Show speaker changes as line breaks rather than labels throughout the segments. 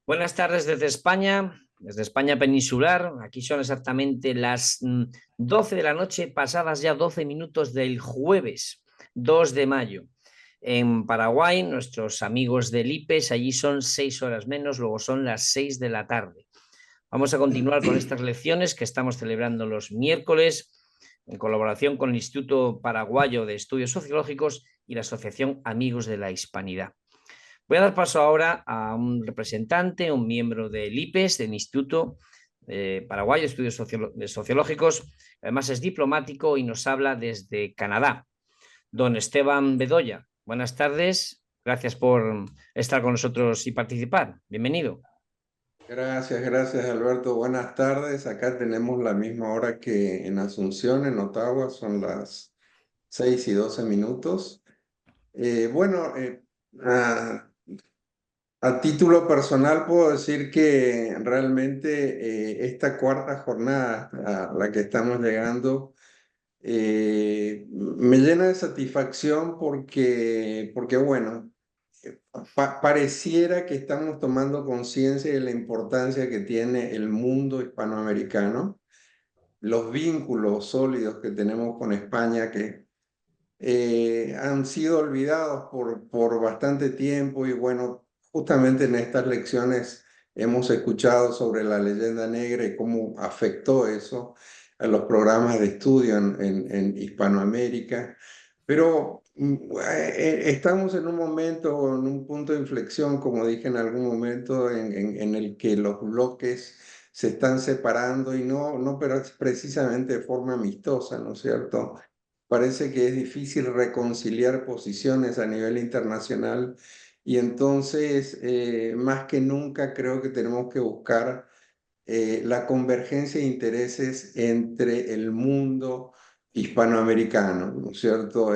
Buenas tardes desde España peninsular. Aquí son exactamente las 12 de la noche, pasadas ya 12 minutos del jueves 2 de mayo. En Paraguay, nuestros amigos del IPES, allí son 6 horas menos, luego son las 6 de la tarde. Vamos a continuar con estas lecciones que estamos celebrando los miércoles en colaboración con el Instituto Paraguayo de Estudios Sociológicos y la Asociación Amigos de la Hispanidad. Voy a dar paso ahora a un representante, un miembro del IPES, del Instituto Paraguayo de Estudios Sociológicos. Además es diplomático y nos habla desde Canadá. Don Esteban Bedoya, buenas tardes. Gracias por estar con nosotros y participar. Bienvenido.
Gracias Alberto. Buenas tardes. Acá tenemos la misma hora que en Asunción, en Ottawa, son las 6:12. Bueno, a título personal puedo decir que realmente esta cuarta jornada a la que estamos llegando me llena de satisfacción porque bueno, pareciera que estamos tomando conciencia de la importancia que tiene el mundo hispanoamericano, los vínculos sólidos que tenemos con España que han sido olvidados por bastante tiempo y bueno, justamente en estas lecciones hemos escuchado sobre la leyenda negra y cómo afectó eso a los programas de estudio en Hispanoamérica. Pero estamos en un momento, en un punto de inflexión, como dije en algún momento, en el que los bloques se están separando y no pero precisamente de forma amistosa, ¿no es cierto? Parece que es difícil reconciliar posiciones a nivel internacional y entonces, más que nunca, creo que tenemos que buscar la convergencia de intereses entre el mundo hispanoamericano, ¿no es cierto?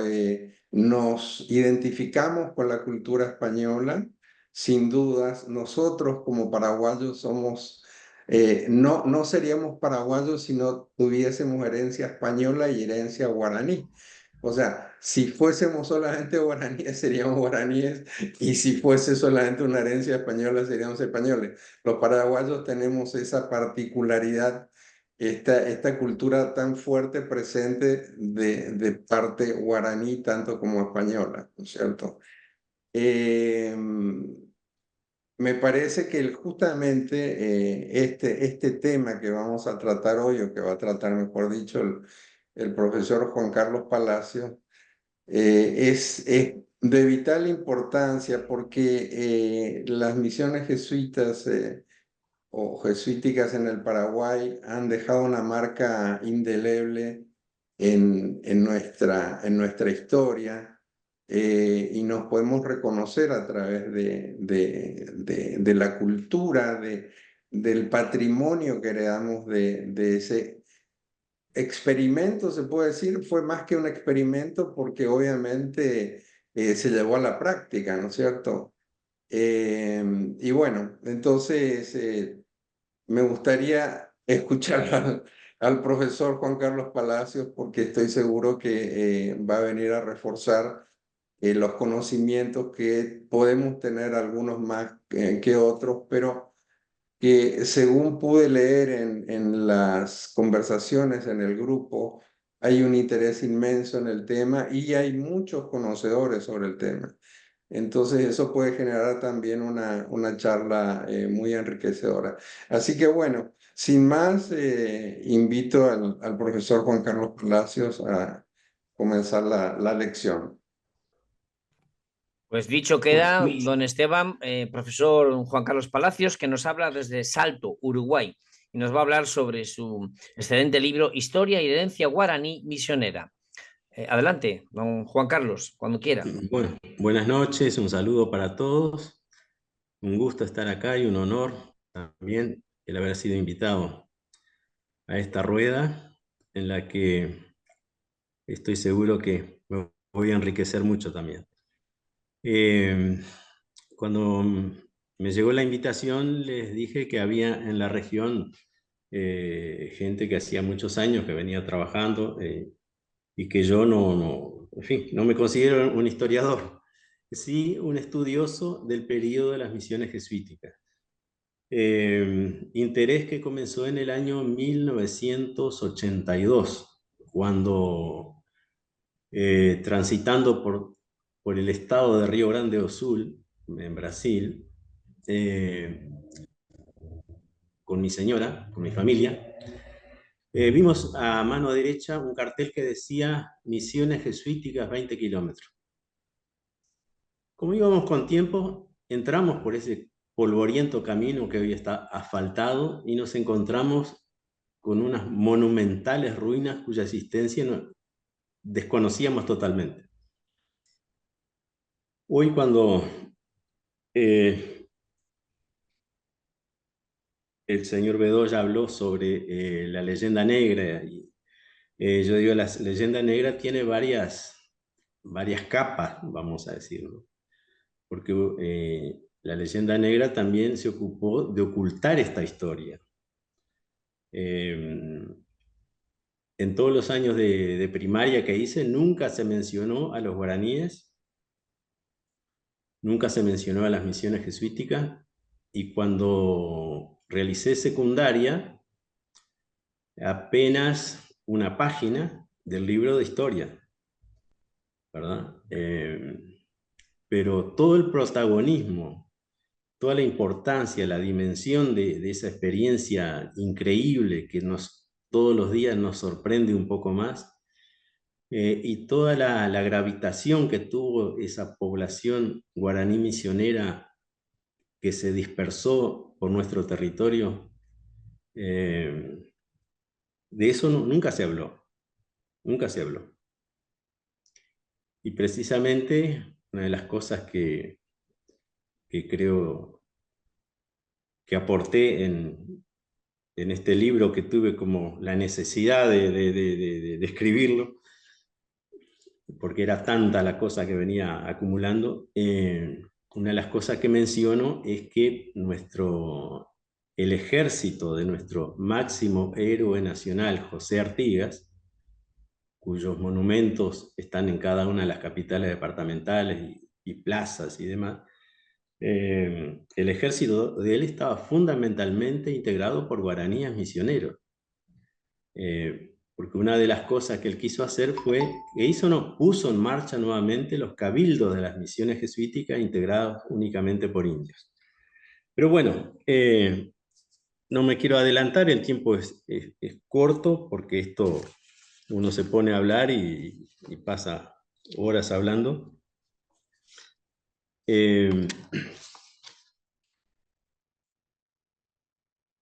Nos identificamos con la cultura española, sin dudas. Nosotros como paraguayos somos, no seríamos paraguayos si no tuviésemos herencia española y herencia guaraní. O sea, si fuésemos solamente guaraníes, seríamos guaraníes, y si fuese solamente una herencia española, seríamos españoles. Los paraguayos tenemos esa particularidad, esta cultura tan fuerte presente de parte guaraní, tanto como española, ¿no es cierto? Eh, Me parece que justamente este tema que vamos a tratar hoy, o que va a tratar, mejor dicho, el profesor Juan Carlos Palacio, es de vital importancia porque las misiones jesuitas o jesuíticas en el Paraguay han dejado una marca indeleble en nuestra historia, y nos podemos reconocer a través de la cultura, del patrimonio que heredamos de ese experimento, se puede decir. Fue más que un experimento porque obviamente se llevó a la práctica, ¿no es cierto? Y bueno, entonces me gustaría escuchar al profesor Juan Carlos Palacios porque estoy seguro que va a venir a reforzar los conocimientos que podemos tener, algunos más que otros, pero que según pude leer en las conversaciones en el grupo, hay un interés inmenso en el tema y hay muchos conocedores sobre el tema. Entonces eso puede generar también una charla muy enriquecedora. Así que bueno, sin más, invito al profesor Juan Carlos Palacios a comenzar la lección.
Pues dicho queda, don Esteban, profesor Juan Carlos Palacios, que nos habla desde Salto, Uruguay, y nos va a hablar sobre su excelente libro Historia y herencia guaraní misionera. Adelante, don Juan Carlos, cuando quiera.
Bueno, buenas noches, un saludo para todos. Un gusto estar acá y un honor también el haber sido invitado a esta rueda en la que estoy seguro que me voy a enriquecer mucho también. Eh, Cuando me llegó la invitación, les dije que había en la región gente que hacía muchos años que venía trabajando, y que yo en fin, no me considero un historiador, sí un estudioso del periodo de las misiones jesuíticas. Interés que comenzó en el año 1982, cuando transitando por el estado de Río Grande do Sul, en Brasil, con mi señora, con mi familia, vimos a mano derecha un cartel que decía Misiones Jesuíticas 20 kilómetros. Como íbamos con tiempo, entramos por ese polvoriento camino que hoy está asfaltado y nos encontramos con unas monumentales ruinas cuya existencia desconocíamos totalmente. Hoy cuando el señor Bedoya habló sobre la leyenda negra, y yo digo, la leyenda negra tiene varias capas, vamos a decirlo, porque la leyenda negra también se ocupó de ocultar esta historia. En todos los años de primaria que hice, nunca se mencionó a los guaraníes, nunca se mencionó a las misiones jesuíticas, y cuando realicé secundaria, apenas una página del libro de historia, ¿verdad? Pero todo el protagonismo, toda la importancia, la dimensión de esa experiencia increíble que todos los días nos sorprende un poco más, y toda la gravitación que tuvo esa población guaraní misionera que se dispersó por nuestro territorio, de eso nunca se habló, nunca se habló. Y precisamente una de las cosas que creo que aporté en este libro, que tuve como la necesidad de escribirlo, porque era tanta la cosa que venía acumulando, una de las cosas que menciono es que el ejército de nuestro máximo héroe nacional, José Artigas, cuyos monumentos están en cada una de las capitales departamentales y plazas y demás, el ejército de él estaba fundamentalmente integrado por guaraníes misioneros. Porque una de las cosas que él quiso hacer fue, puso en marcha nuevamente los cabildos de las misiones jesuíticas integrados únicamente por indios. Pero bueno, no me quiero adelantar, el tiempo es corto, porque esto uno se pone a hablar y pasa horas hablando.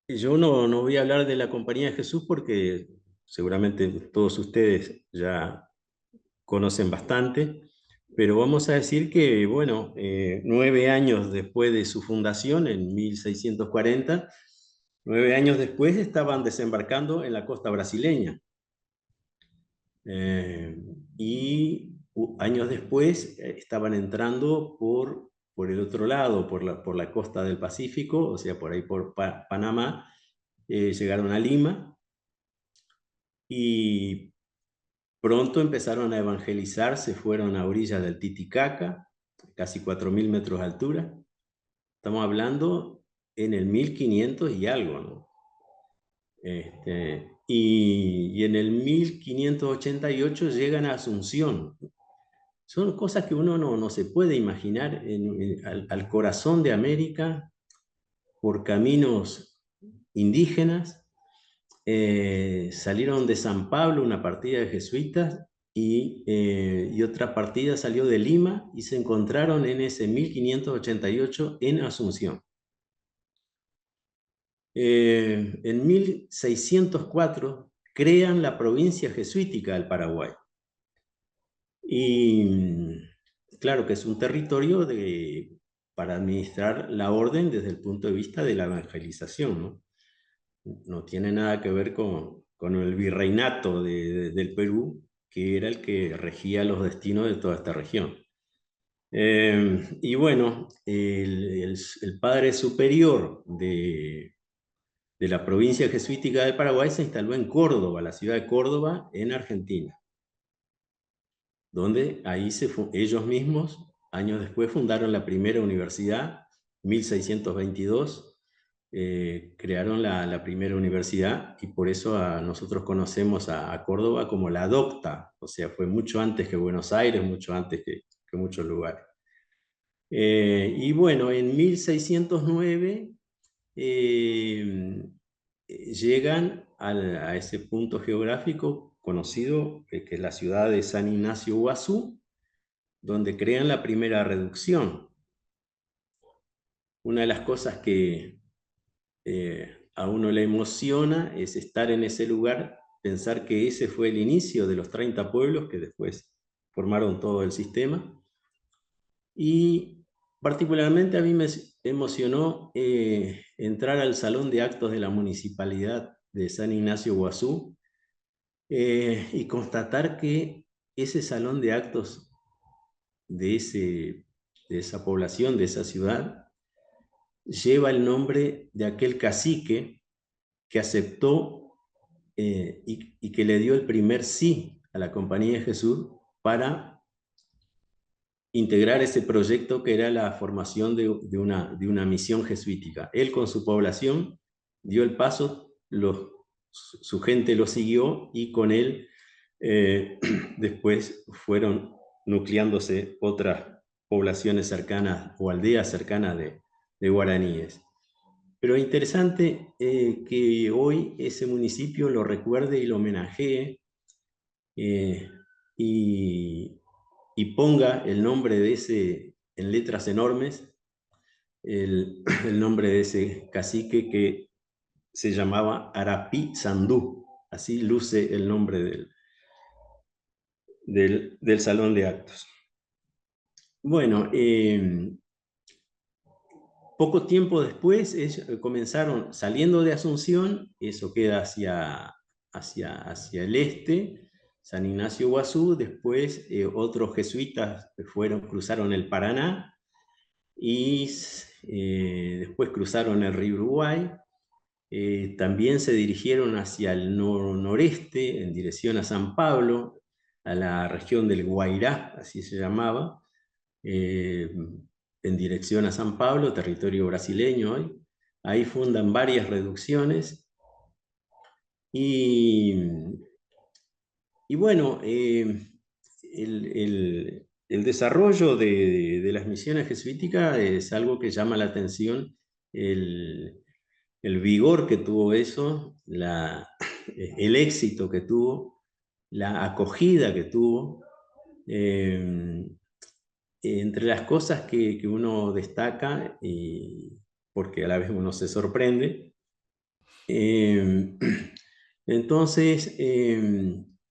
Yo no voy a hablar de la Compañía de Jesús porque seguramente todos ustedes ya conocen bastante, pero vamos a decir que, bueno, 9 años después de su fundación, en 1640, 9 años después estaban desembarcando en la costa brasileña. Y años después estaban entrando por el otro lado, por la costa del Pacífico, o sea, por ahí por Panamá, llegaron a Lima y pronto empezaron a evangelizar, se fueron a orillas del Titicaca, casi 4.000 metros de altura. Estamos hablando en el 1500 y algo, ¿no? Y en el 1588 llegan a Asunción. Son cosas que uno no se puede imaginar al corazón de América, por caminos indígenas. Salieron de San Pablo una partida de jesuitas y otra partida salió de Lima y se encontraron en ese 1588 en Asunción. En 1604 crean la provincia jesuítica del Paraguay. Y claro que es un territorio para administrar la orden desde el punto de vista de la evangelización, ¿no? No tiene nada que ver con el virreinato del Perú, que era el que regía los destinos de toda esta región. Y bueno, el padre superior de la provincia jesuítica del Paraguay se instaló en Córdoba, la ciudad de Córdoba, en Argentina, donde ahí ellos mismos, años después, fundaron la primera universidad, 1622, crearon la primera universidad, y por eso nosotros conocemos a Córdoba como la docta, o sea, fue mucho antes que Buenos Aires, mucho antes que muchos lugares. Y bueno, en 1609 llegan a ese punto geográfico conocido, que es la ciudad de San Ignacio Guazú, donde crean la primera reducción. Una de las cosas que a uno le emociona es estar en ese lugar, pensar que ese fue el inicio de los 30 pueblos que después formaron todo el sistema. Y particularmente a mí me emocionó entrar al salón de actos de la municipalidad de San Ignacio Guazú y constatar que ese salón de actos de esa población, de esa ciudad, lleva el nombre de aquel cacique que aceptó y que le dio el primer sí a la Compañía de Jesús para integrar ese proyecto que era la formación de una misión jesuítica. Él con su población dio el paso, su gente lo siguió, y con él después fueron nucleándose otras poblaciones cercanas o aldeas cercanas de guaraníes. Pero es interesante que hoy ese municipio lo recuerde y lo homenajee y ponga el nombre de ese, en letras enormes, el nombre de ese cacique que se llamaba Arapí Sandú. Así luce el nombre del salón de actos. Bueno, poco tiempo después comenzaron saliendo de Asunción, eso queda hacia el este, San Ignacio Guazú. Después otros jesuitas cruzaron el Paraná y después cruzaron el río Uruguay. También se dirigieron hacia el noreste en dirección a San Pablo, a la región del Guairá, así se llamaba, en dirección a San Pablo, territorio brasileño hoy. Ahí fundan varias reducciones y bueno, el desarrollo de las misiones jesuíticas es algo que llama la atención, el vigor que tuvo eso, el éxito que tuvo, la acogida que tuvo. Entre las cosas que uno destaca, porque a la vez uno se sorprende, entonces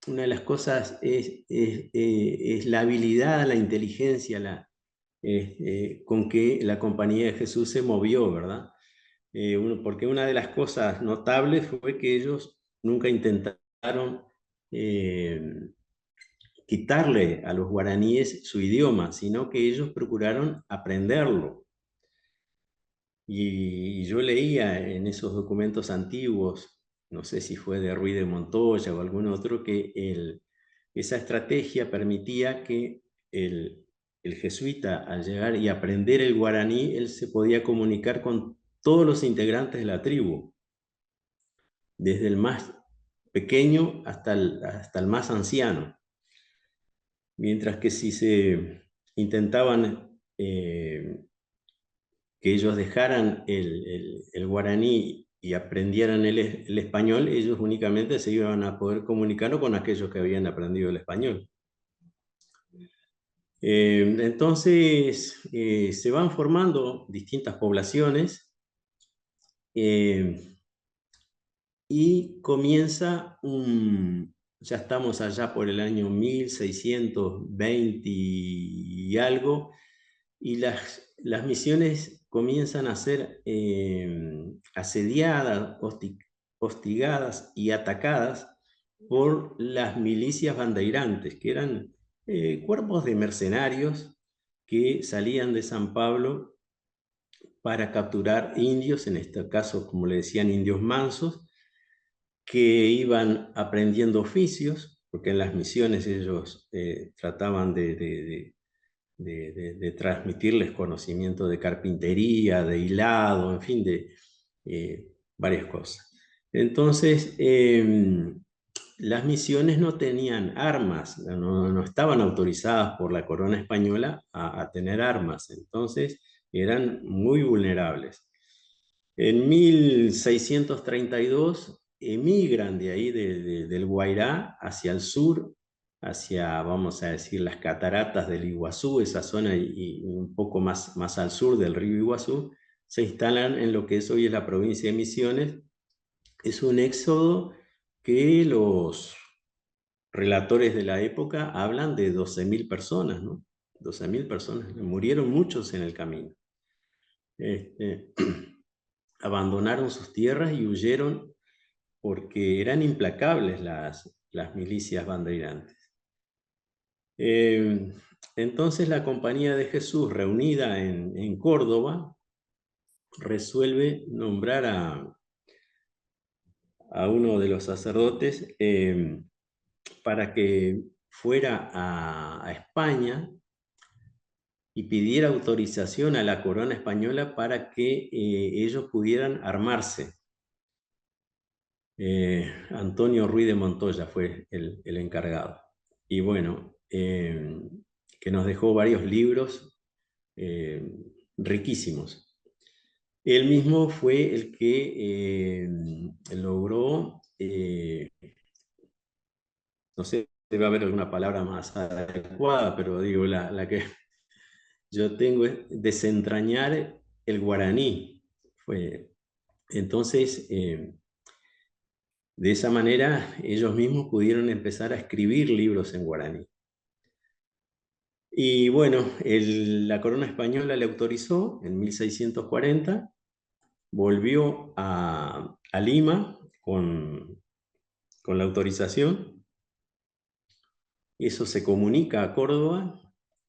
una de las cosas es la habilidad, la inteligencia con que la Compañía de Jesús se movió, ¿verdad? Porque una de las cosas notables fue que ellos nunca intentaron quitarle a los guaraníes su idioma, sino que ellos procuraron aprenderlo. Y yo leía en esos documentos antiguos, no sé si fue de Ruy de Montoya o algún otro, que esa estrategia permitía que el jesuita, al llegar y aprender el guaraní, él se podía comunicar con todos los integrantes de la tribu, desde el más pequeño hasta el más anciano. Mientras que si se intentaban que ellos dejaran el guaraní y aprendieran el español, ellos únicamente se iban a poder comunicar con aquellos que habían aprendido el español. Entonces se van formando distintas poblaciones y comienza ya estamos allá por el año 1620 y algo, y las misiones comienzan a ser asediadas, hostigadas y atacadas por las milicias bandeirantes, que eran cuerpos de mercenarios que salían de San Pablo para capturar indios, en este caso, como le decían, indios mansos, que iban aprendiendo oficios, porque en las misiones ellos trataban de transmitirles conocimiento de carpintería, de hilado, en fin, varias cosas. Entonces, las misiones no tenían armas, no estaban autorizadas por la corona española a tener armas, entonces eran muy vulnerables. En 1632 emigran de ahí, del Guairá, hacia el sur, hacia, vamos a decir, las cataratas del Iguazú, esa zona, y un poco más al sur del río Iguazú, se instalan en lo que hoy es la provincia de Misiones. Es un éxodo que los relatores de la época hablan de 12.000 personas, ¿no? 12.000 personas, murieron muchos en el camino. Abandonaron sus tierras y huyeron porque eran implacables las milicias bandeirantes. Entonces la Compañía de Jesús, reunida en Córdoba, resuelve nombrar a uno de los sacerdotes para que fuera a España y pidiera autorización a la corona española para que ellos pudieran armarse. Antonio Ruiz de Montoya fue el encargado. Y bueno, que nos dejó varios libros riquísimos. Él mismo fue el que logró, no sé, debe haber alguna palabra más adecuada, pero digo, la que yo tengo es desentrañar el guaraní. Entonces, de esa manera, ellos mismos pudieron empezar a escribir libros en guaraní. Y bueno, la corona española le autorizó en 1640, volvió a Lima con la autorización. Eso se comunica a Córdoba.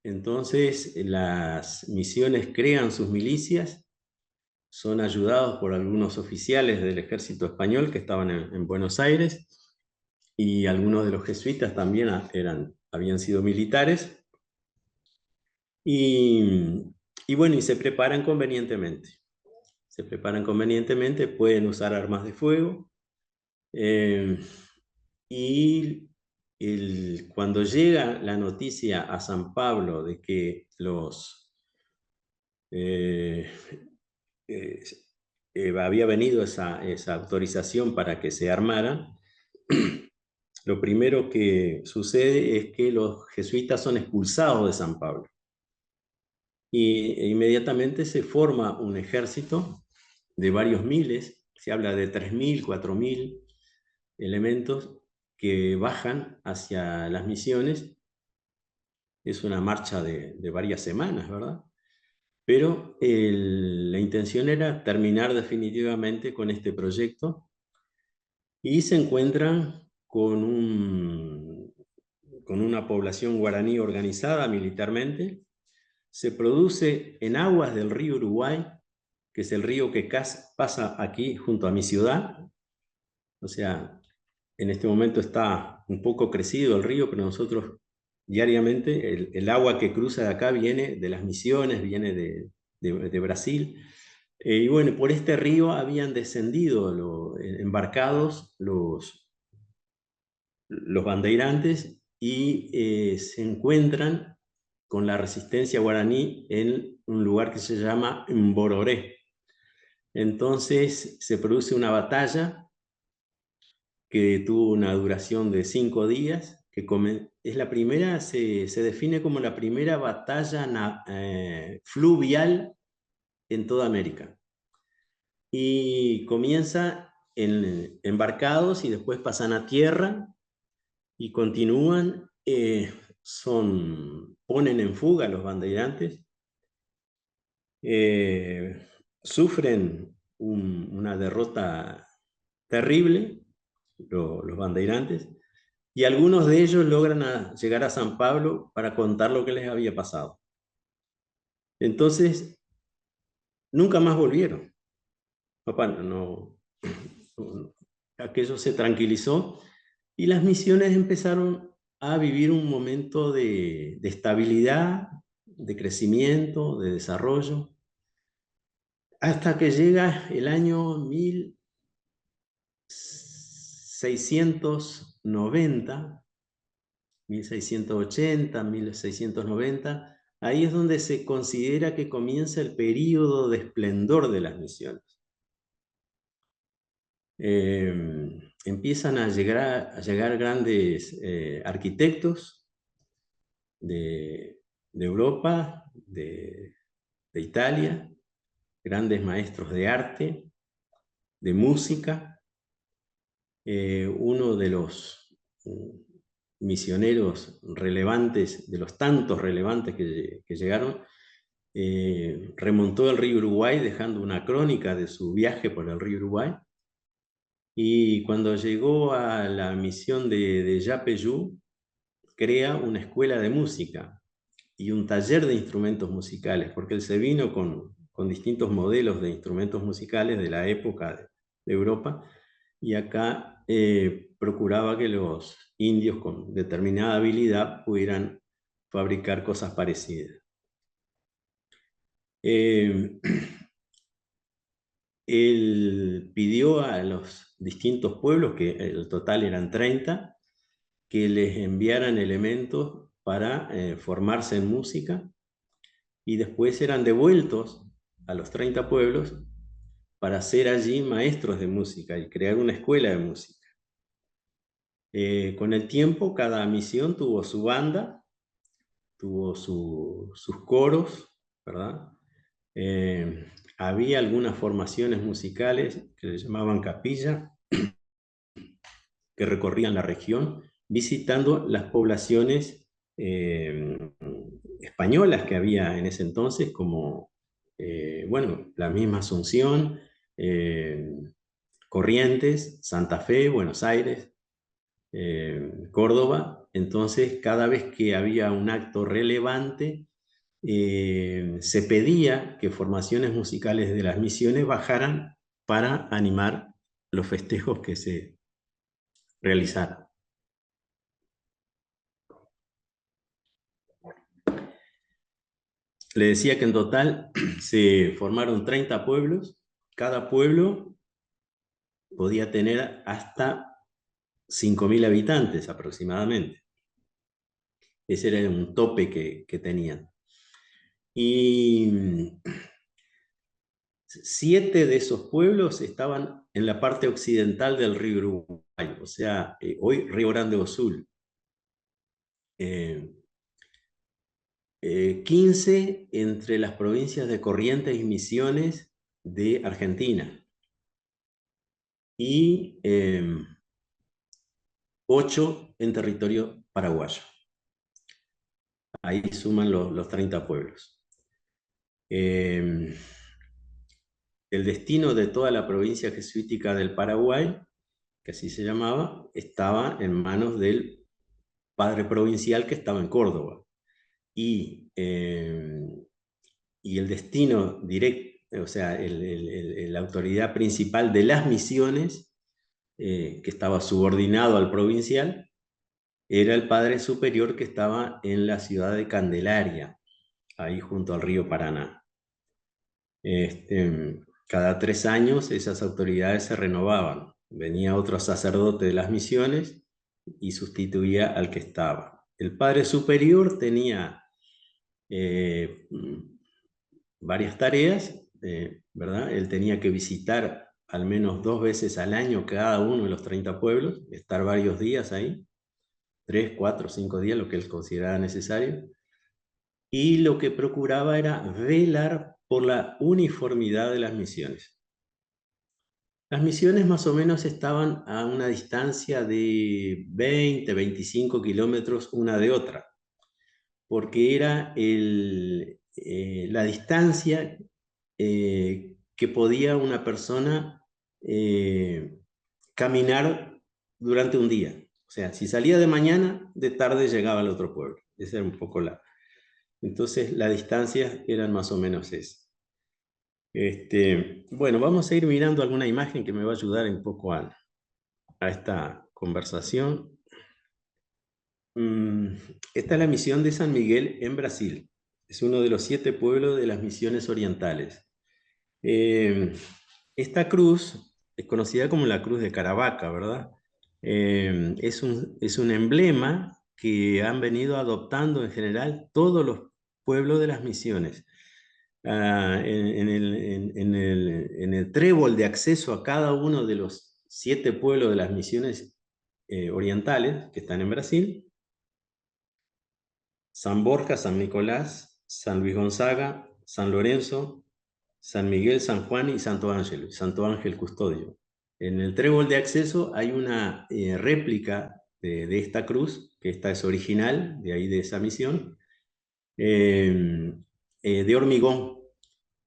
Entonces las misiones crean sus milicias, son ayudados por algunos oficiales del ejército español que estaban en Buenos Aires, y algunos de los jesuitas también habían sido militares. Y bueno, y se preparan convenientemente. Pueden usar armas de fuego. Y cuando llega la noticia a San Pablo de que había venido esa autorización para que se armaran, lo primero que sucede es que los jesuitas son expulsados de San Pablo. E inmediatamente se forma un ejército de varios miles, se habla de 3.000, 4.000 elementos que bajan hacia las misiones. Es una marcha de varias semanas, ¿verdad? Pero la intención era terminar definitivamente con este proyecto, y se encuentran con una población guaraní organizada militarmente. Se produce en aguas del río Uruguay, que es el río que pasa aquí junto a mi ciudad. O sea, en este momento está un poco crecido el río, pero nosotros diariamente, el agua que cruza de acá viene de las Misiones, viene de Brasil. Y bueno, por este río habían descendido embarcados los bandeirantes, y se encuentran con la resistencia guaraní en un lugar que se llama Mbororé. Entonces se produce una batalla que tuvo una duración de 5 días, que es la primera, se define como la primera batalla fluvial en toda América. Y comienza embarcados y después pasan a tierra y continúan, ponen en fuga a los bandeirantes, sufren una derrota terrible, los bandeirantes, y algunos de ellos logran llegar a San Pablo para contar lo que les había pasado. Entonces, nunca más volvieron. Papá, aquello se tranquilizó, y las misiones empezaron a vivir un momento de estabilidad, de crecimiento, de desarrollo. hasta que llega el año 1690, 1680, 1690, ahí es donde se considera que comienza el período de esplendor de las misiones. Empiezan a llegar grandes arquitectos de Europa, de Italia, grandes maestros de arte, de música. Uno de los misioneros relevantes, de los tantos relevantes que llegaron, remontó el río Uruguay dejando una crónica de su viaje por el río Uruguay. Y cuando llegó a la misión de Yapeyú, crea una escuela de música y un taller de instrumentos musicales, porque él se vino con distintos modelos de instrumentos musicales de la época de Europa, y acá procuraba que los indios con determinada habilidad pudieran fabricar cosas parecidas. Él pidió a los distintos pueblos, que el total eran 30, que les enviaran elementos para formarse en música, y después eran devueltos a los 30 pueblos para ser allí maestros de música y crear una escuela de música. Con el tiempo, cada misión tuvo su banda, tuvo sus coros, ¿verdad? Había algunas formaciones musicales que se llamaban capilla, que recorrían la región visitando las poblaciones españolas que había en ese entonces, como, bueno, la misma Asunción, Corrientes, Santa Fe, Buenos Aires, Córdoba. Entonces, cada vez que había un acto relevante, se pedía que formaciones musicales de las misiones bajaran para animar los festejos que se realizaran. Le decía que en total se formaron 30 pueblos. Cada pueblo podía tener hasta 5.000 habitantes aproximadamente. Ese era un tope que tenían. Y 7 de esos pueblos estaban en la parte occidental del río Uruguay, o sea, hoy Río Grande do Sul. 15 entre las provincias de Corrientes y Misiones de Argentina. Y 8 en territorio paraguayo. Ahí suman los 30 pueblos. El destino de toda la provincia jesuítica del Paraguay, que así se llamaba, estaba en manos del padre provincial que estaba en Córdoba. Y el destino directo, o sea, la autoridad principal de las misiones, que estaba subordinado al provincial, era el padre superior que estaba en la ciudad de Candelaria, ahí junto al río Paraná. Cada 3 años esas autoridades se renovaban. Venía otro sacerdote de las misiones y sustituía al que estaba. El padre superior tenía varias tareas, ¿verdad? Él tenía que visitar al menos 2 veces al año cada uno de los 30 pueblos, estar varios días ahí, 3, 4, 5 días, lo que él consideraba necesario. Y lo que procuraba era velar por la uniformidad de las misiones. Las misiones más o menos estaban a una distancia de 20, 25 kilómetros una de otra, porque era la distancia que podía una persona caminar durante un día. O sea, si salía de mañana, de tarde llegaba al otro pueblo. Esa era un poco la... Entonces, las distancias eran más o menos esas. Bueno, vamos a ir mirando alguna imagen que me va a ayudar un poco a esta conversación. Esta es la misión de San Miguel en Brasil. Es uno de los 7 pueblos de las misiones orientales. Esta cruz es conocida como la Cruz de Caravaca, ¿verdad? Es un emblema que han venido adoptando en general todos los pueblos de las misiones. En el trébol de acceso a cada uno de los 7 pueblos de las misiones orientales que están en Brasil: San Borja, San Nicolás, San Luis Gonzaga, San Lorenzo, San Miguel, San Juan y Santo Ángel Custodio. En el trébol de acceso hay una réplica de esta cruz, que esta es original, de ahí de esa misión, de hormigón,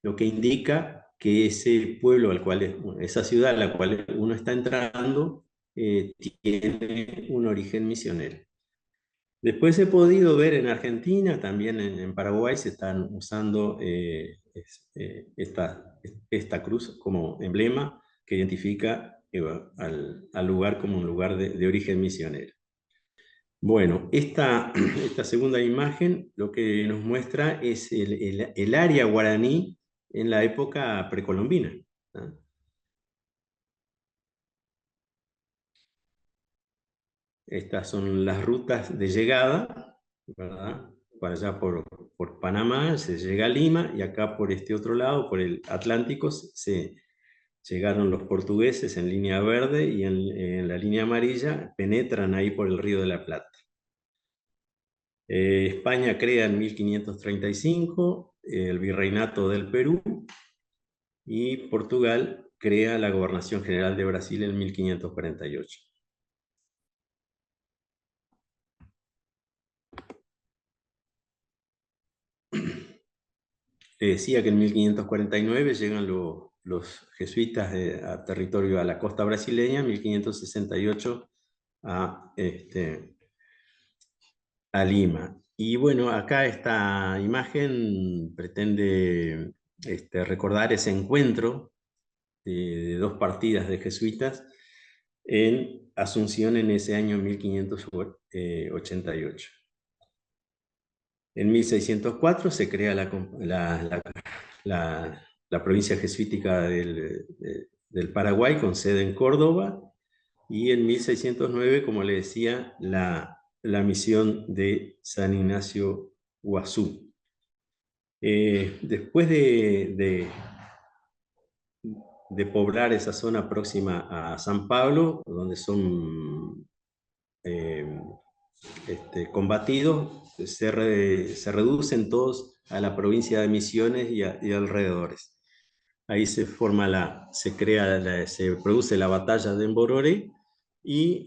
lo que indica que ese pueblo al cual, esa ciudad a la cual uno está entrando, tiene un origen misionero. Después he podido ver en Argentina, también en Paraguay, se están usando esta cruz como emblema que identifica al lugar como un lugar de origen misionero. Bueno, esta segunda imagen lo que nos muestra es el área guaraní en la época precolombina, ¿no? Estas son las rutas de llegada, ¿verdad? Para allá por Panamá se llega a Lima, y acá por este otro lado, por el Atlántico, se llegaron los portugueses en línea verde, y en la línea amarilla penetran ahí por el Río de la Plata. España crea en 1535 el Virreinato del Perú, y Portugal crea la Gobernación General de Brasil en 1548. Le decía que en 1549 llegan los jesuitas a territorio, a la costa brasileña, en 1568 a Lima. Y bueno, acá esta imagen pretende recordar ese encuentro de 2 partidas de jesuitas en Asunción en ese año 1588. En 1604 se crea la provincia jesuítica del Paraguay, con sede en Córdoba, y en 1609, como le decía, la misión de San Ignacio Guazú. Después de poblar esa zona próxima a San Pablo, donde son combatidos, se reducen todos a la provincia de Misiones y alrededores. Ahí se produce la batalla de Emborore, y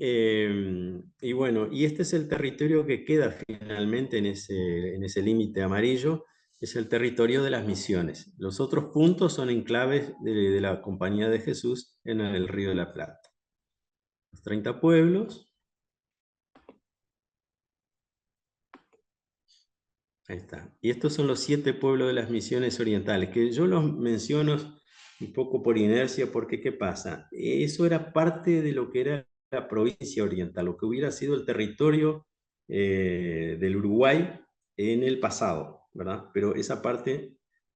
bueno, y este es el territorio que queda finalmente en ese límite amarillo, es el territorio de las misiones. Los otros puntos son enclaves de la Compañía de Jesús en el Río de la Plata. Los 30 pueblos. Ahí está. Y estos son los 7 pueblos de las misiones orientales, que yo los menciono un poco por inercia, porque ¿qué pasa? Eso era parte de lo que era la provincia oriental, lo que hubiera sido el territorio del Uruguay en el pasado, ¿verdad? Pero esa parte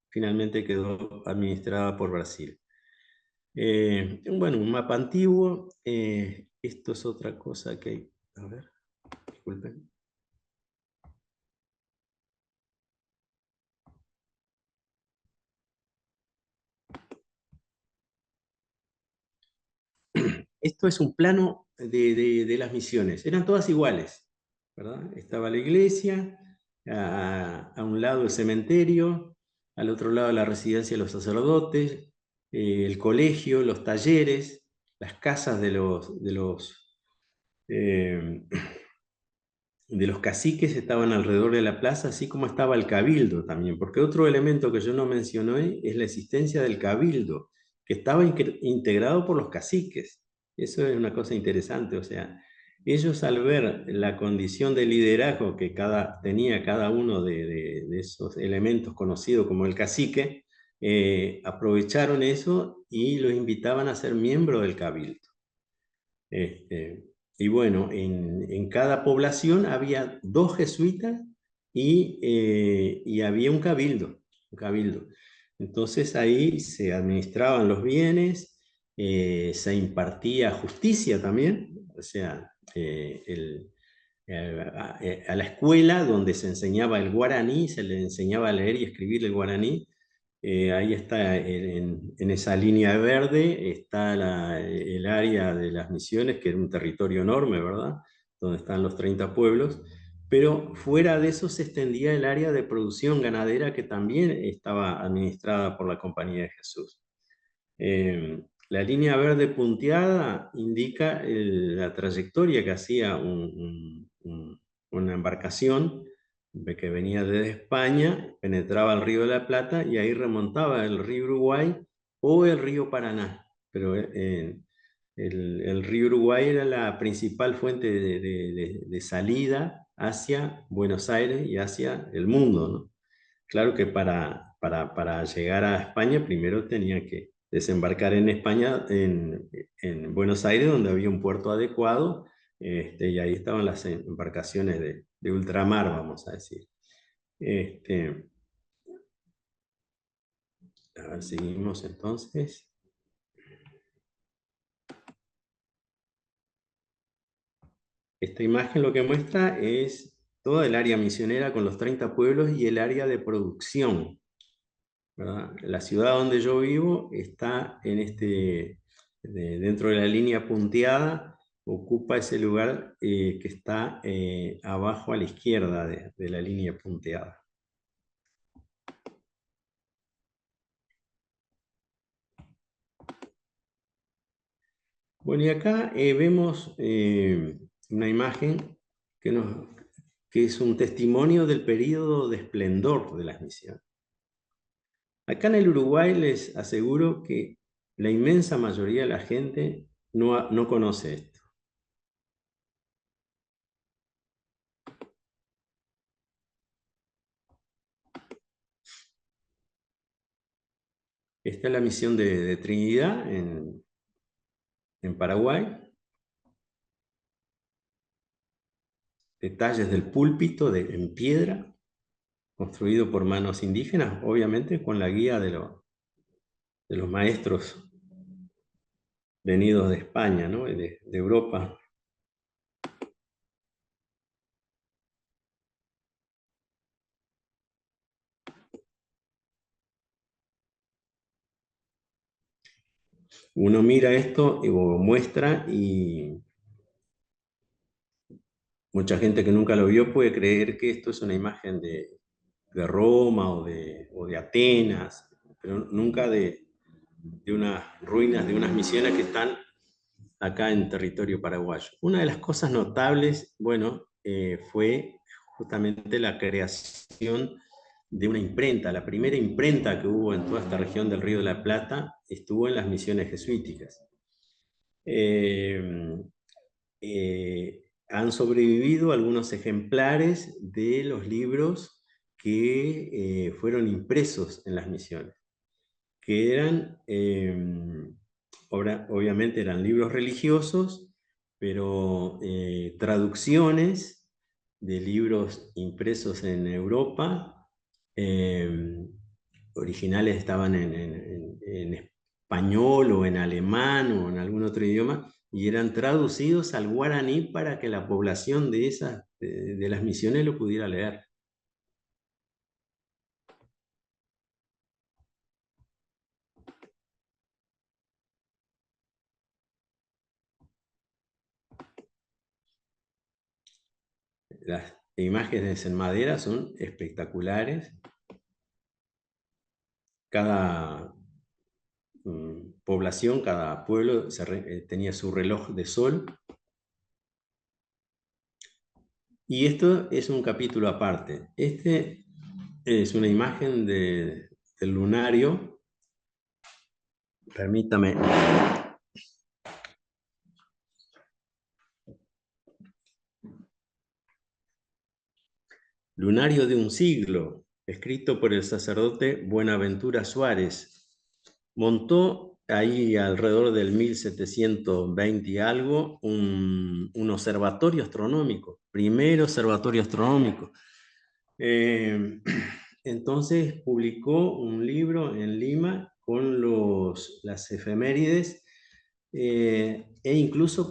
finalmente quedó administrada por Brasil. Bueno, un mapa antiguo. Esto es otra cosa que hay. A ver, disculpen. Esto es un plano de las misiones. Eran todas iguales, ¿verdad? Estaba la iglesia, a un lado el cementerio, al otro lado la residencia de los sacerdotes, el colegio, los talleres, las casas de los caciques estaban alrededor de la plaza, así como estaba el cabildo también, porque otro elemento que yo no mencioné es la existencia del cabildo, que estaba integrado por los caciques. Eso es una cosa interesante, o sea, ellos, al ver la condición de liderazgo que tenía cada uno de esos elementos conocidos como el cacique, aprovecharon eso y los invitaban a ser miembros del cabildo. Y bueno, en cada población había 2 jesuitas, y había un cabildo. Entonces ahí se administraban los bienes, se impartía justicia también, o sea, a la escuela donde se enseñaba el guaraní, se le enseñaba a leer y escribir el guaraní. Ahí está, en esa línea verde, está el área de las misiones, que era un territorio enorme, ¿verdad? Donde están los 30 pueblos. Pero fuera de eso se extendía el área de producción ganadera, que también estaba administrada por la Compañía de Jesús. La línea verde punteada indica la trayectoria que hacía una embarcación que venía desde España, penetraba el río de la Plata y ahí remontaba el río Uruguay o el río Paraná. Pero el río Uruguay era la principal fuente de salida hacia Buenos Aires y hacia el mundo, ¿no? Claro que para llegar a España primero tenía que desembarcar en España, en Buenos Aires, donde había un puerto adecuado, y ahí estaban las embarcaciones de ultramar, vamos a decir. A ver, seguimos entonces. Esta imagen lo que muestra es toda el área misionera con los 30 pueblos y el área de producción, ¿verdad? La ciudad donde yo vivo está dentro de la línea punteada, ocupa ese lugar que está abajo a la izquierda de la línea punteada. Bueno, y acá vemos una imagen que es un testimonio del periodo de esplendor de las misiones. Acá en el Uruguay les aseguro que la inmensa mayoría de la gente no conoce esto. Esta es la misión de Trinidad en Paraguay. Detalles del púlpito en piedra, construido por manos indígenas, obviamente con la guía de los maestros venidos de España, ¿no? de Europa. Uno mira esto y muestra, y mucha gente que nunca lo vio puede creer que esto es una imagen de Roma o de Atenas, pero nunca de unas ruinas, de unas misiones que están acá en territorio paraguayo. Una de las cosas notables, bueno, fue justamente la creación de una imprenta. La primera imprenta que hubo en toda esta región del Río de la Plata estuvo en las misiones jesuíticas. Han sobrevivido algunos ejemplares de los libros que fueron impresos en las misiones, que eran, obviamente eran libros religiosos, pero traducciones de libros impresos en Europa, originales estaban en español o en alemán o en algún otro idioma, y eran traducidos al guaraní para que la población de las misiones lo pudiera leer. Las imágenes en madera son espectaculares. Cada población, cada pueblo tenía su reloj de sol. Y esto es un capítulo aparte. Este es una imagen del lunario. Permítame. Lunario de un siglo, escrito por el sacerdote Buenaventura Suárez. Montó ahí alrededor del 1720 y algo un observatorio astronómico, primer observatorio astronómico. entonces publicó un libro en Lima con las efemérides e incluso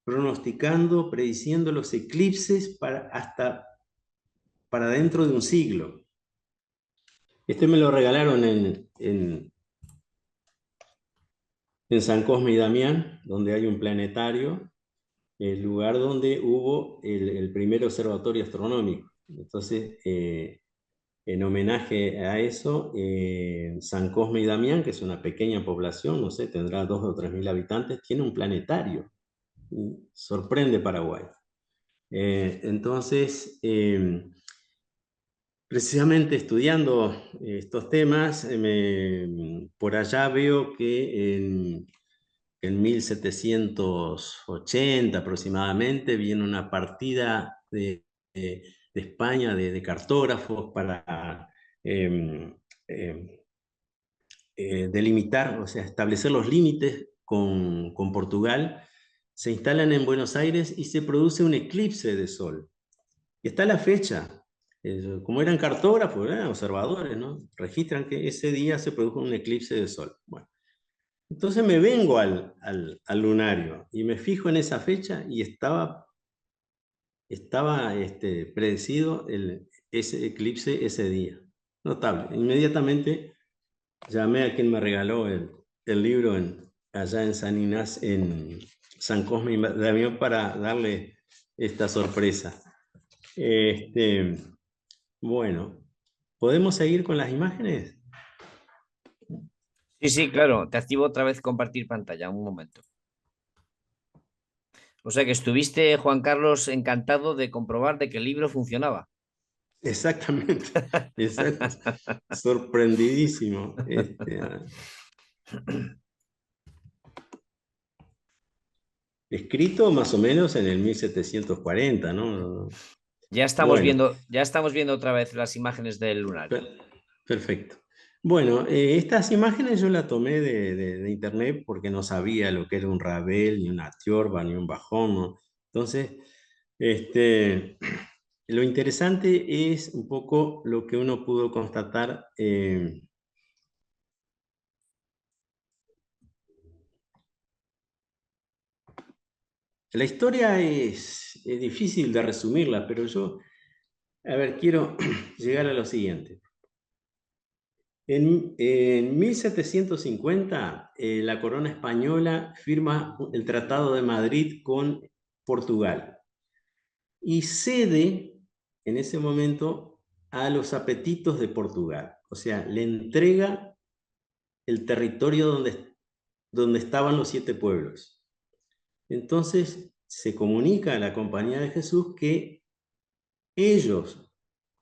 pronosticando, prediciendo los eclipses hasta para dentro de un siglo. Este me lo regalaron en San Cosme y Damián, donde hay un planetario, el lugar donde hubo el primer observatorio astronómico. Entonces, en homenaje a eso, San Cosme y Damián, que es una pequeña población, no sé, tendrá 2.000 o 3.000 habitantes, tiene un planetario. Y sorprende Paraguay. Entonces, precisamente estudiando estos temas, por allá veo que en 1780 aproximadamente viene una partida de España de cartógrafos para delimitar, o sea, establecer los límites con Portugal. Se instalan en Buenos Aires y se produce un eclipse de sol. Y está la fecha. Como eran cartógrafos, eran observadores, ¿no? Registran que ese día se produjo un eclipse de sol. Bueno, entonces me vengo al lunario y me fijo en esa fecha y estaba predecido ese eclipse ese día. Notable. Inmediatamente llamé a quien me regaló el libro allá en San Inás, en San Cosme y Damián, para darle esta sorpresa. Bueno, ¿podemos seguir con las imágenes?
Sí, sí, claro. Te activo otra vez compartir pantalla. Un momento. O sea que estuviste, Juan Carlos, encantado de comprobar de que el libro funcionaba.
Exactamente. Sorprendidísimo. Escrito más o menos en el 1740, ¿no?
Ya estamos viendo otra vez las imágenes del lunario.
Perfecto. Bueno, estas imágenes yo las tomé de internet porque no sabía lo que era un Ravel, ni una tiorba, ni un bajón, ¿no? Entonces, lo interesante es un poco lo que uno pudo constatar. La historia es difícil de resumirla, pero yo, a ver, quiero llegar a lo siguiente. En 1750, la corona española firma el Tratado de Madrid con Portugal y cede en ese momento a los apetitos de Portugal. O sea, le entrega el territorio donde estaban los 7 pueblos. Entonces se comunica a la Compañía de Jesús que ellos,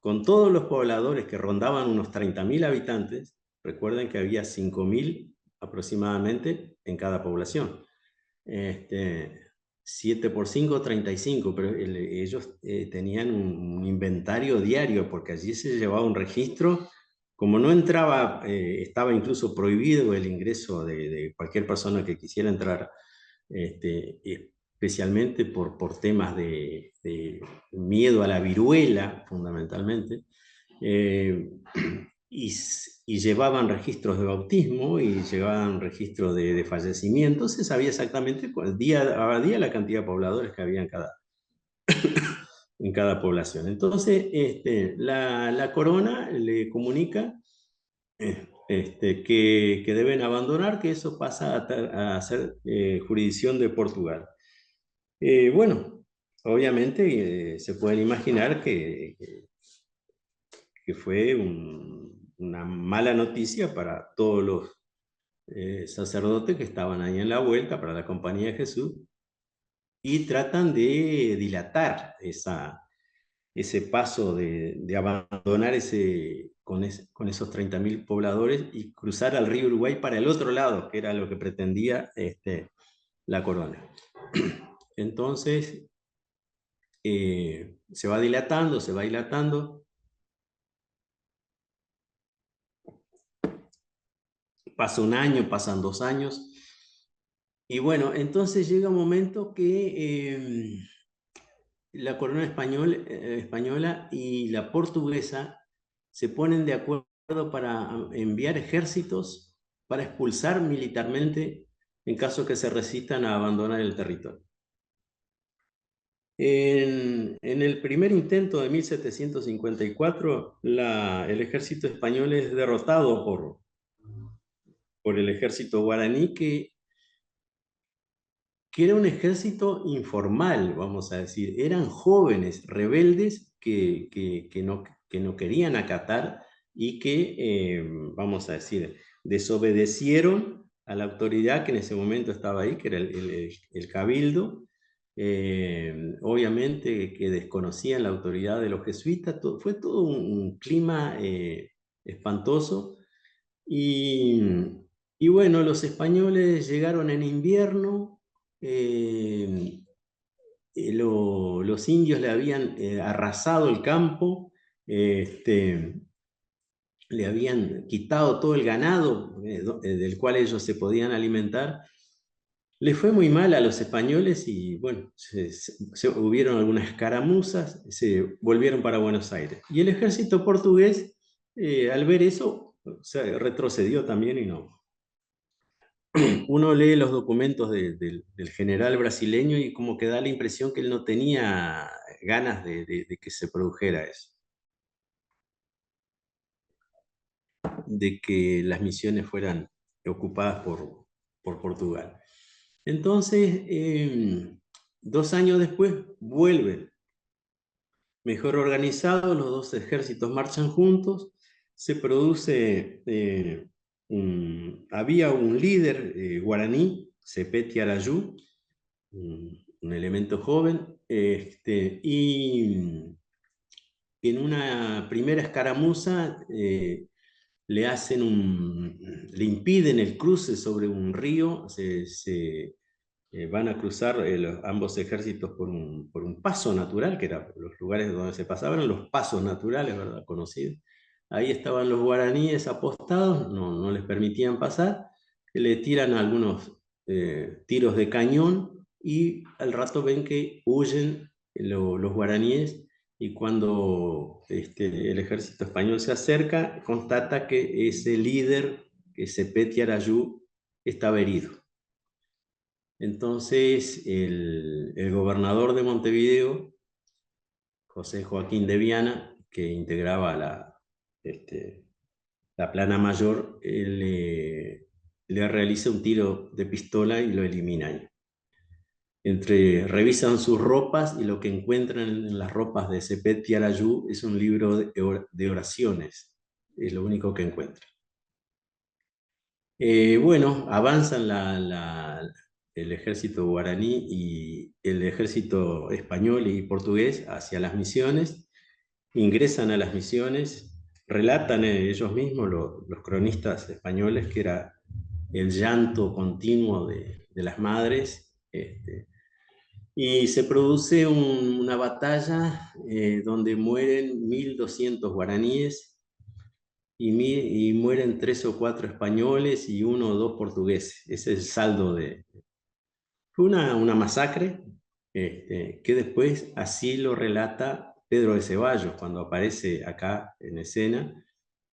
con todos los pobladores que rondaban unos 30.000 habitantes, recuerden que había 5.000 aproximadamente en cada población. 7 por 5, 35, pero ellos tenían un inventario diario, porque allí se llevaba un registro. Como no entraba, estaba incluso prohibido el ingreso de cualquier persona que quisiera entrar, especialmente por temas de miedo a la viruela, fundamentalmente, y llevaban registros de bautismo y llevaban registros de fallecimiento. Se sabía exactamente día a día la cantidad de pobladores que había en cada población. Entonces, la corona le comunica que deben abandonar, que eso pasa a ser jurisdicción de Portugal. Bueno, obviamente se pueden imaginar que fue una mala noticia para todos los sacerdotes que estaban ahí en la vuelta, para la Compañía de Jesús, y tratan de dilatar ese paso de abandonar con esos 30.000 pobladores y cruzar al río Uruguay para el otro lado, que era lo que pretendía la corona. Entonces, se va dilatando, se va dilatando. Pasa un año, pasan 2 años. Y bueno, entonces llega un momento que la corona española y la portuguesa se ponen de acuerdo para enviar ejércitos para expulsar militarmente en caso que se resistan a abandonar el territorio. En el primer intento de 1754, el ejército español es derrotado por el ejército guaraní, que era un ejército informal, vamos a decir. Eran jóvenes rebeldes que no querían acatar y que, vamos a decir, desobedecieron a la autoridad que en ese momento estaba ahí, que era el cabildo. Obviamente que desconocían la autoridad de los jesuitas. Fue todo un clima espantoso. Y bueno, los españoles llegaron en invierno. Los indios le habían arrasado el campo, le habían quitado todo el ganado del cual ellos se podían alimentar. Le fue muy mal a los españoles y bueno, hubieron algunas escaramuzas, se volvieron para Buenos Aires. Y el ejército portugués, al ver eso, se retrocedió también y no. Uno lee los documentos del general brasileño y como que da la impresión que él no tenía ganas de que se produjera eso, de que las misiones fueran ocupadas por Portugal. Entonces, 2 años después, vuelven mejor organizados, los dos ejércitos marchan juntos, se produce, había un líder guaraní, Sepeti Arayú, un elemento joven, y en una primera escaramuza le impiden el cruce sobre un río, van a cruzar ambos ejércitos por un paso natural, que eran los lugares donde se pasaban, los pasos naturales, ¿verdad? Conocidos. Ahí estaban los guaraníes apostados, no les permitían pasar, le tiran algunos tiros de cañón y al rato ven que huyen los guaraníes, y cuando el ejército español se acerca, constata que ese líder, que Sepeti Arayú, estaba herido. Entonces el gobernador de Montevideo, José Joaquín de Viana, que integraba la plana mayor, le realiza un tiro de pistola y lo elimina ahí. Revisan sus ropas y lo que encuentran en las ropas de Sepeti Arayú es un libro de oraciones. Es lo único que encuentran. Bueno, avanzan el ejército guaraní y el ejército español y portugués hacia las misiones, ingresan a las misiones, relatan ellos mismos, los cronistas españoles, que era el llanto continuo de las madres, y se produce una batalla donde mueren 1200 guaraníes y mueren 3 o 4 españoles y 1 o 2 portugueses. Ese es el saldo Fue una masacre que después así lo relata Pedro de Ceballos cuando aparece acá en escena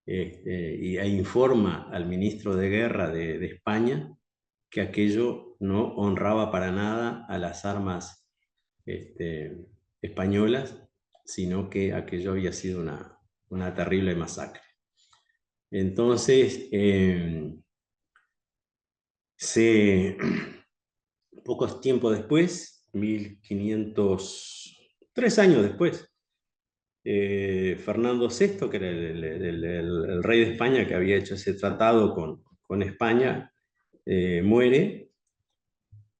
e informa al ministro de Guerra de España que aquello no honraba para nada a las armas españolas, sino que aquello había sido una terrible masacre. Entonces, pocos tiempo después, 3 años después, Fernando VI, que era el rey de España, que había hecho ese tratado con España, muere,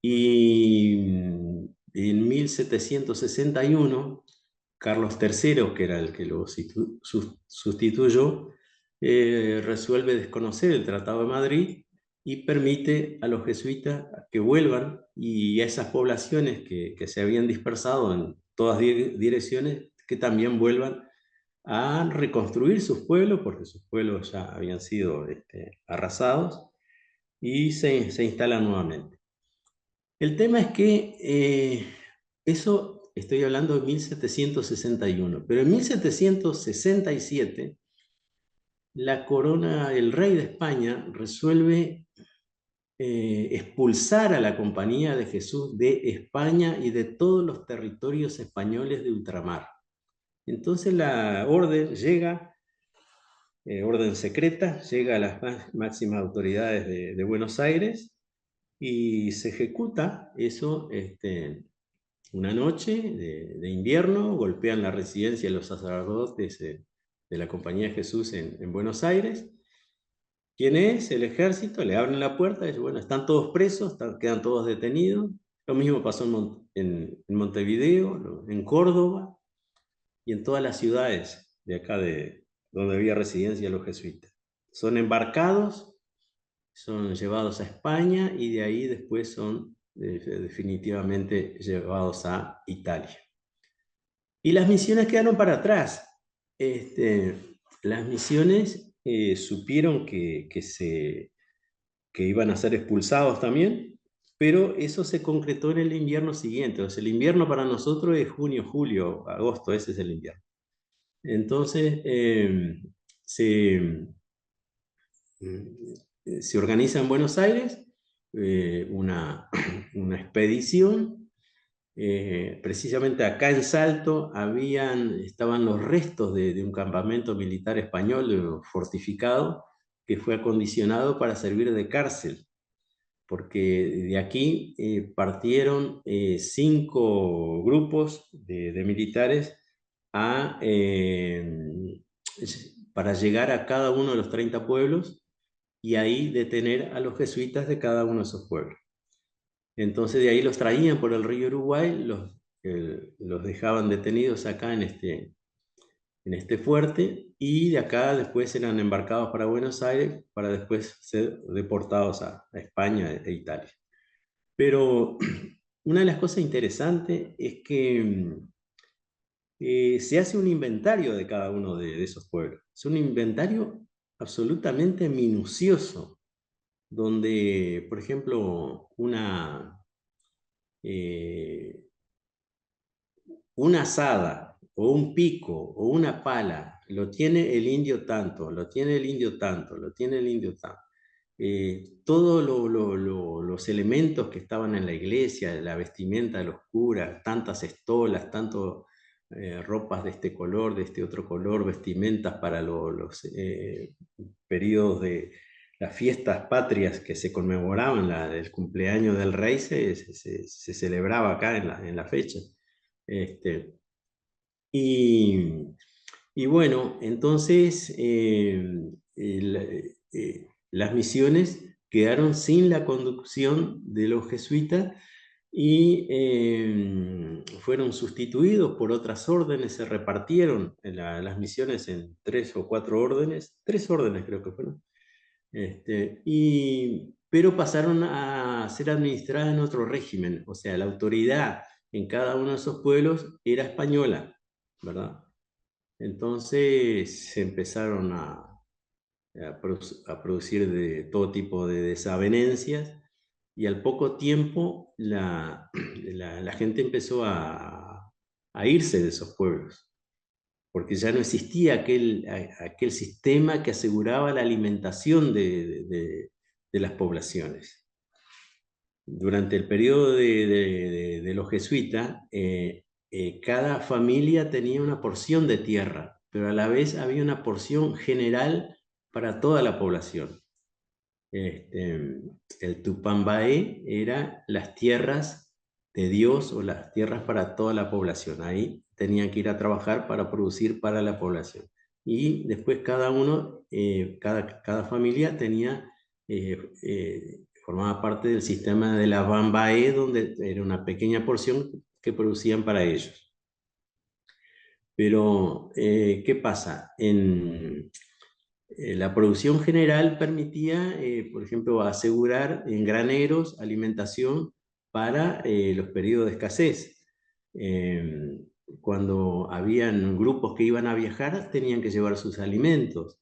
y en 1761, Carlos III, que era el que lo sustituyó, resuelve desconocer el Tratado de Madrid y permite a los jesuitas que vuelvan, y a esas poblaciones que se habían dispersado en todas direcciones, que también vuelvan a reconstruir sus pueblos, porque sus pueblos ya habían sido arrasados, y se instalan nuevamente. El tema es que eso estoy hablando de 1761, pero en 1767 la corona, el rey de España resuelve expulsar a la Compañía de Jesús de España y de todos los territorios españoles de ultramar. Entonces la orden llega, orden secreta, llega a las máximas autoridades de Buenos Aires y se ejecuta eso una noche de invierno, golpean la residencia de los sacerdotes de la Compañía de Jesús en Buenos Aires. ¿Quién es? El ejército, le abren la puerta y dicen, bueno, están todos presos, quedan todos detenidos. Lo mismo pasó en Montevideo, en Córdoba y en todas las ciudades de acá donde había residencia los jesuitas. Son embarcados, son llevados a España y de ahí después son definitivamente llevados a Italia. Y las misiones quedaron para atrás. Las misiones supieron que iban a ser expulsados también, pero eso se concretó en el invierno siguiente. O sea, el invierno para nosotros es junio, julio, agosto, ese es el invierno. Entonces, se organiza en Buenos Aires una expedición. Precisamente acá en Salto estaban los restos de un campamento militar español fortificado que fue acondicionado para servir de cárcel, porque de aquí partieron 5 grupos de militares para llegar a cada uno de los 30 pueblos y ahí detener a los jesuitas de cada uno de esos pueblos. Entonces de ahí los traían por el río Uruguay, los dejaban detenidos acá en este fuerte y de acá después eran embarcados para Buenos Aires para después ser deportados a España e Italia. Pero una de las cosas interesantes es que se hace un inventario de cada uno de esos pueblos. Es un inventario absolutamente minucioso, donde, por ejemplo, una azada o un pico o una pala lo tiene el indio tanto, lo tiene el indio tanto, lo tiene el indio tanto. Todos los elementos que estaban en la iglesia, la vestimenta de los curas, tantas estolas, tanto ropas de este color, de este otro color, vestimentas para los periodos de las fiestas patrias que se conmemoraban, el cumpleaños del rey se celebraba acá en la fecha. Y bueno, entonces las misiones quedaron sin la conducción de los jesuitas y fueron sustituidos por otras órdenes, se repartieron las misiones en 3 o 4 órdenes, 3 órdenes creo que fueron, pero pasaron a ser administradas en otro régimen, o sea, la autoridad en cada uno de esos pueblos era española, ¿verdad? Entonces se empezaron a producir de todo tipo de desavenencias y al poco tiempo la gente empezó a irse de esos pueblos, porque ya no existía aquel sistema que aseguraba la alimentación de las poblaciones. Durante el periodo de los jesuitas, cada familia tenía una porción de tierra, pero a la vez había una porción general para toda la población. El Tupambaé era las tierras de Dios o las tierras para toda la población. Ahí tenían que ir a trabajar para producir para la población. Y después cada uno, cada familia tenía, formaba parte del sistema de la Bambaé, donde era una pequeña porción que producían para ellos. Pero, ¿qué pasa? La producción general permitía, por ejemplo, asegurar en graneros alimentación para los periodos de escasez. Cuando habían grupos que iban a viajar, tenían que llevar sus alimentos.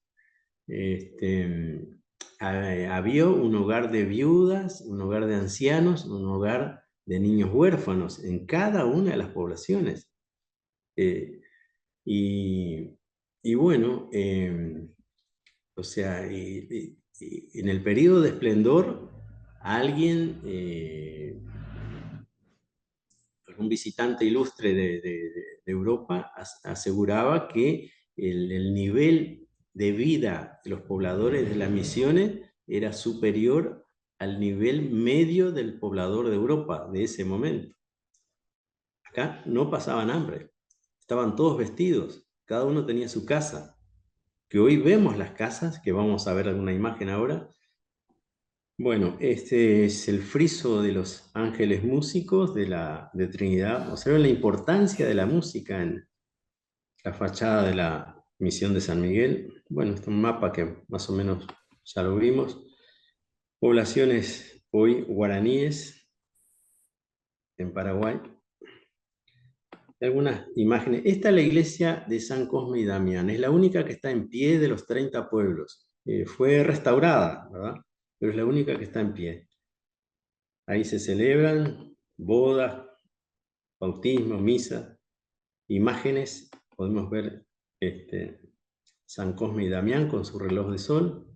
Había un hogar de viudas, un hogar de ancianos, un hogar de niños huérfanos en cada una de las poblaciones. Y bueno, O sea, en el periodo de esplendor, alguien, algún visitante ilustre de Europa aseguraba que el nivel de vida de los pobladores de las misiones era superior al nivel medio del poblador de Europa de ese momento. Acá no pasaban hambre, estaban todos vestidos, cada uno tenía su casa. Que hoy vemos las casas, que vamos a ver alguna imagen ahora. Bueno, este es el friso de los ángeles músicos de Trinidad. Observen la importancia de la música en la fachada de la misión de San Miguel. Bueno, este es un mapa que más o menos ya lo vimos. Poblaciones hoy guaraníes en Paraguay. Algunas imágenes. Esta es la iglesia de San Cosme y Damián. Es la única que está en pie de los 30 pueblos. Fue restaurada, ¿verdad? Pero es la única que está en pie. Ahí se celebran bodas, bautismo, misa, imágenes. Podemos ver San Cosme y Damián con su reloj de sol.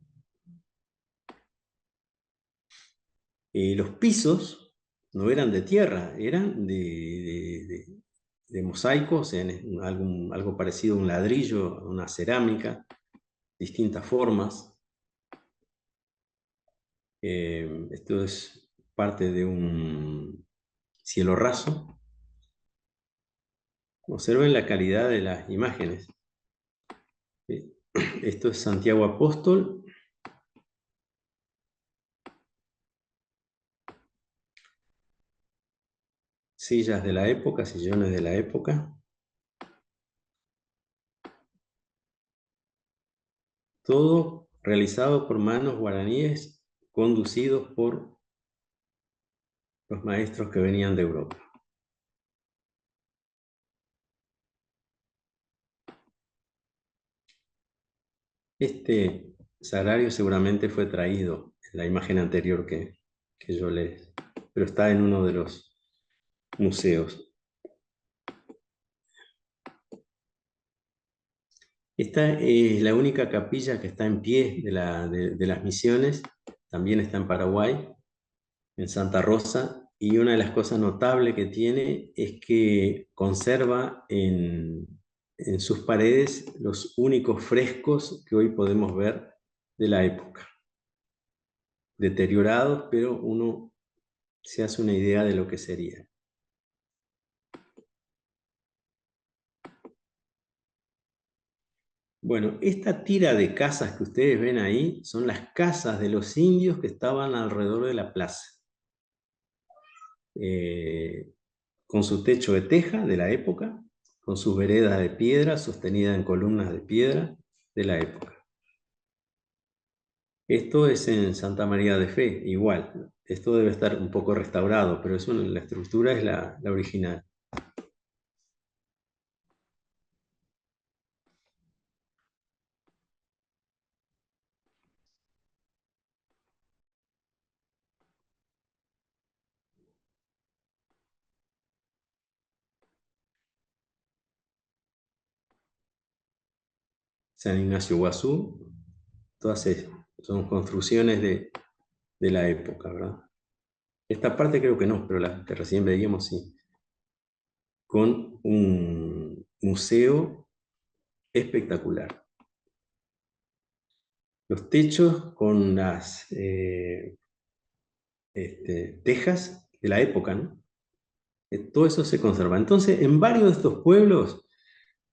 Los pisos no eran de tierra, eran de mosaicos, algo parecido a un ladrillo, a una cerámica, distintas formas. Esto es parte de un cielo raso. Observen la calidad de las imágenes. Esto es Santiago Apóstol. Sillas de la época, sillones de la época. Todo realizado por manos guaraníes, conducidos por los maestros que venían de Europa. Este sagrario seguramente fue traído en la imagen anterior que yo les... pero está en uno de los museos. Esta es la única capilla que está en pie de las misiones, también está en Paraguay, en Santa Rosa, y una de las cosas notables que tiene es que conserva en sus paredes los únicos frescos que hoy podemos ver de la época. Deteriorados, pero uno se hace una idea de lo que sería. Bueno, esta tira de casas que ustedes ven ahí son las casas de los indios que estaban alrededor de la plaza. Con su techo de teja de la época, con sus veredas de piedra sostenidas en columnas de piedra de la época. Esto es en Santa María de Fe, igual. Esto debe estar un poco restaurado, pero la estructura es la original. San Ignacio Guazú, todas son construcciones de la época, ¿verdad? Esta parte creo que no, pero la que recién veíamos sí. Con un museo espectacular. Los techos con las tejas de la época, ¿no? Todo eso se conserva. Entonces, en varios de estos pueblos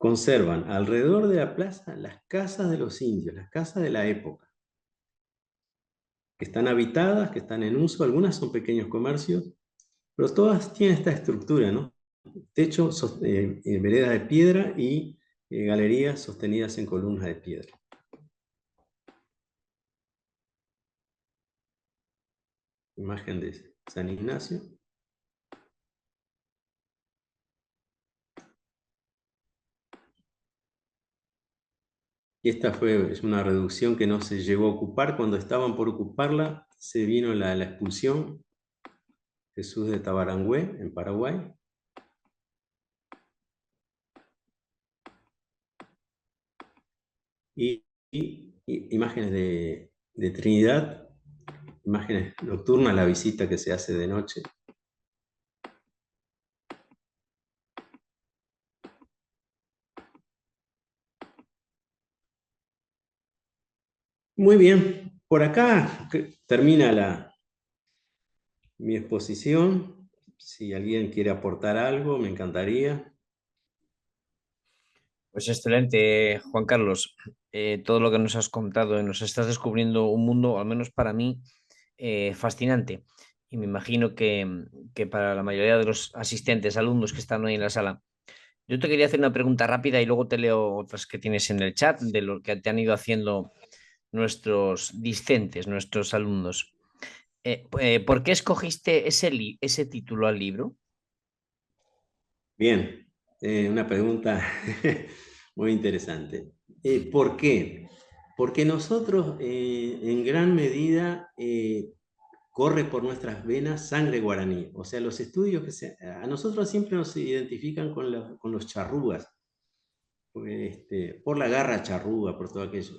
conservan alrededor de la plaza las casas de los indios, las casas de la época, que están habitadas, que están en uso. Algunas son pequeños comercios, pero todas tienen esta estructura, ¿no? Techo, veredas de piedra y galerías sostenidas en columnas de piedra. Imagen de San Ignacio. Y esta es una reducción que no se llegó a ocupar. Cuando estaban por ocuparla, se vino la expulsión. Jesús de Tabarangüé, en Paraguay. Y imágenes de Trinidad, imágenes nocturnas, la visita que se hace de noche. Muy bien, por acá termina mi exposición. Si alguien quiere aportar algo, me encantaría.
Pues excelente, Juan Carlos. Todo lo que nos has contado y nos estás descubriendo un mundo, al menos para mí, fascinante. Y me imagino que para la mayoría de los asistentes, alumnos que están hoy en la sala. Yo te quería hacer una pregunta rápida y luego te leo otras que tienes en el chat de lo que te han ido haciendo nuestros discentes, nuestros alumnos. ¿Por qué escogiste ese título al libro?
Bien, una pregunta muy interesante. ¿Por qué? Porque nosotros en gran medida corre por nuestras venas sangre guaraní. O sea, los estudios a nosotros siempre nos identifican con los charrúas, por la garra charrúa, por todo aquello.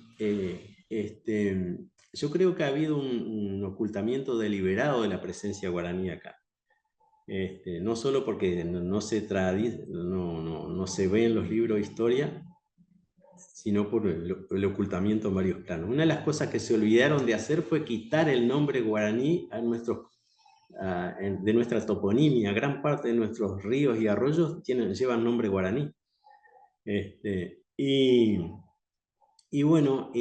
Yo creo que ha habido un ocultamiento deliberado de la presencia guaraní acá. No solo porque no se ve en los libros de historia, sino por el ocultamiento en varios planos. Una de las cosas que se olvidaron de hacer fue quitar el nombre guaraní de nuestra toponimia. Gran parte de nuestros ríos y arroyos llevan nombre guaraní. Y bueno,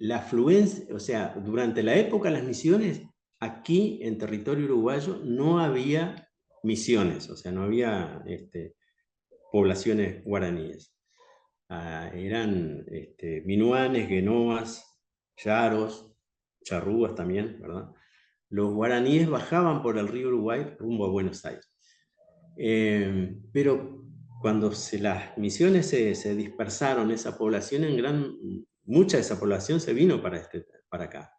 la afluencia, o sea, durante la época de las misiones, aquí en territorio uruguayo no había misiones, o sea, no había poblaciones guaraníes. Eran minuanes, guenoas, yaros, charrúas también, ¿verdad? Los guaraníes bajaban por el río Uruguay rumbo a Buenos Aires. Pero cuando las misiones se dispersaron, esa población mucha de esa población se vino para acá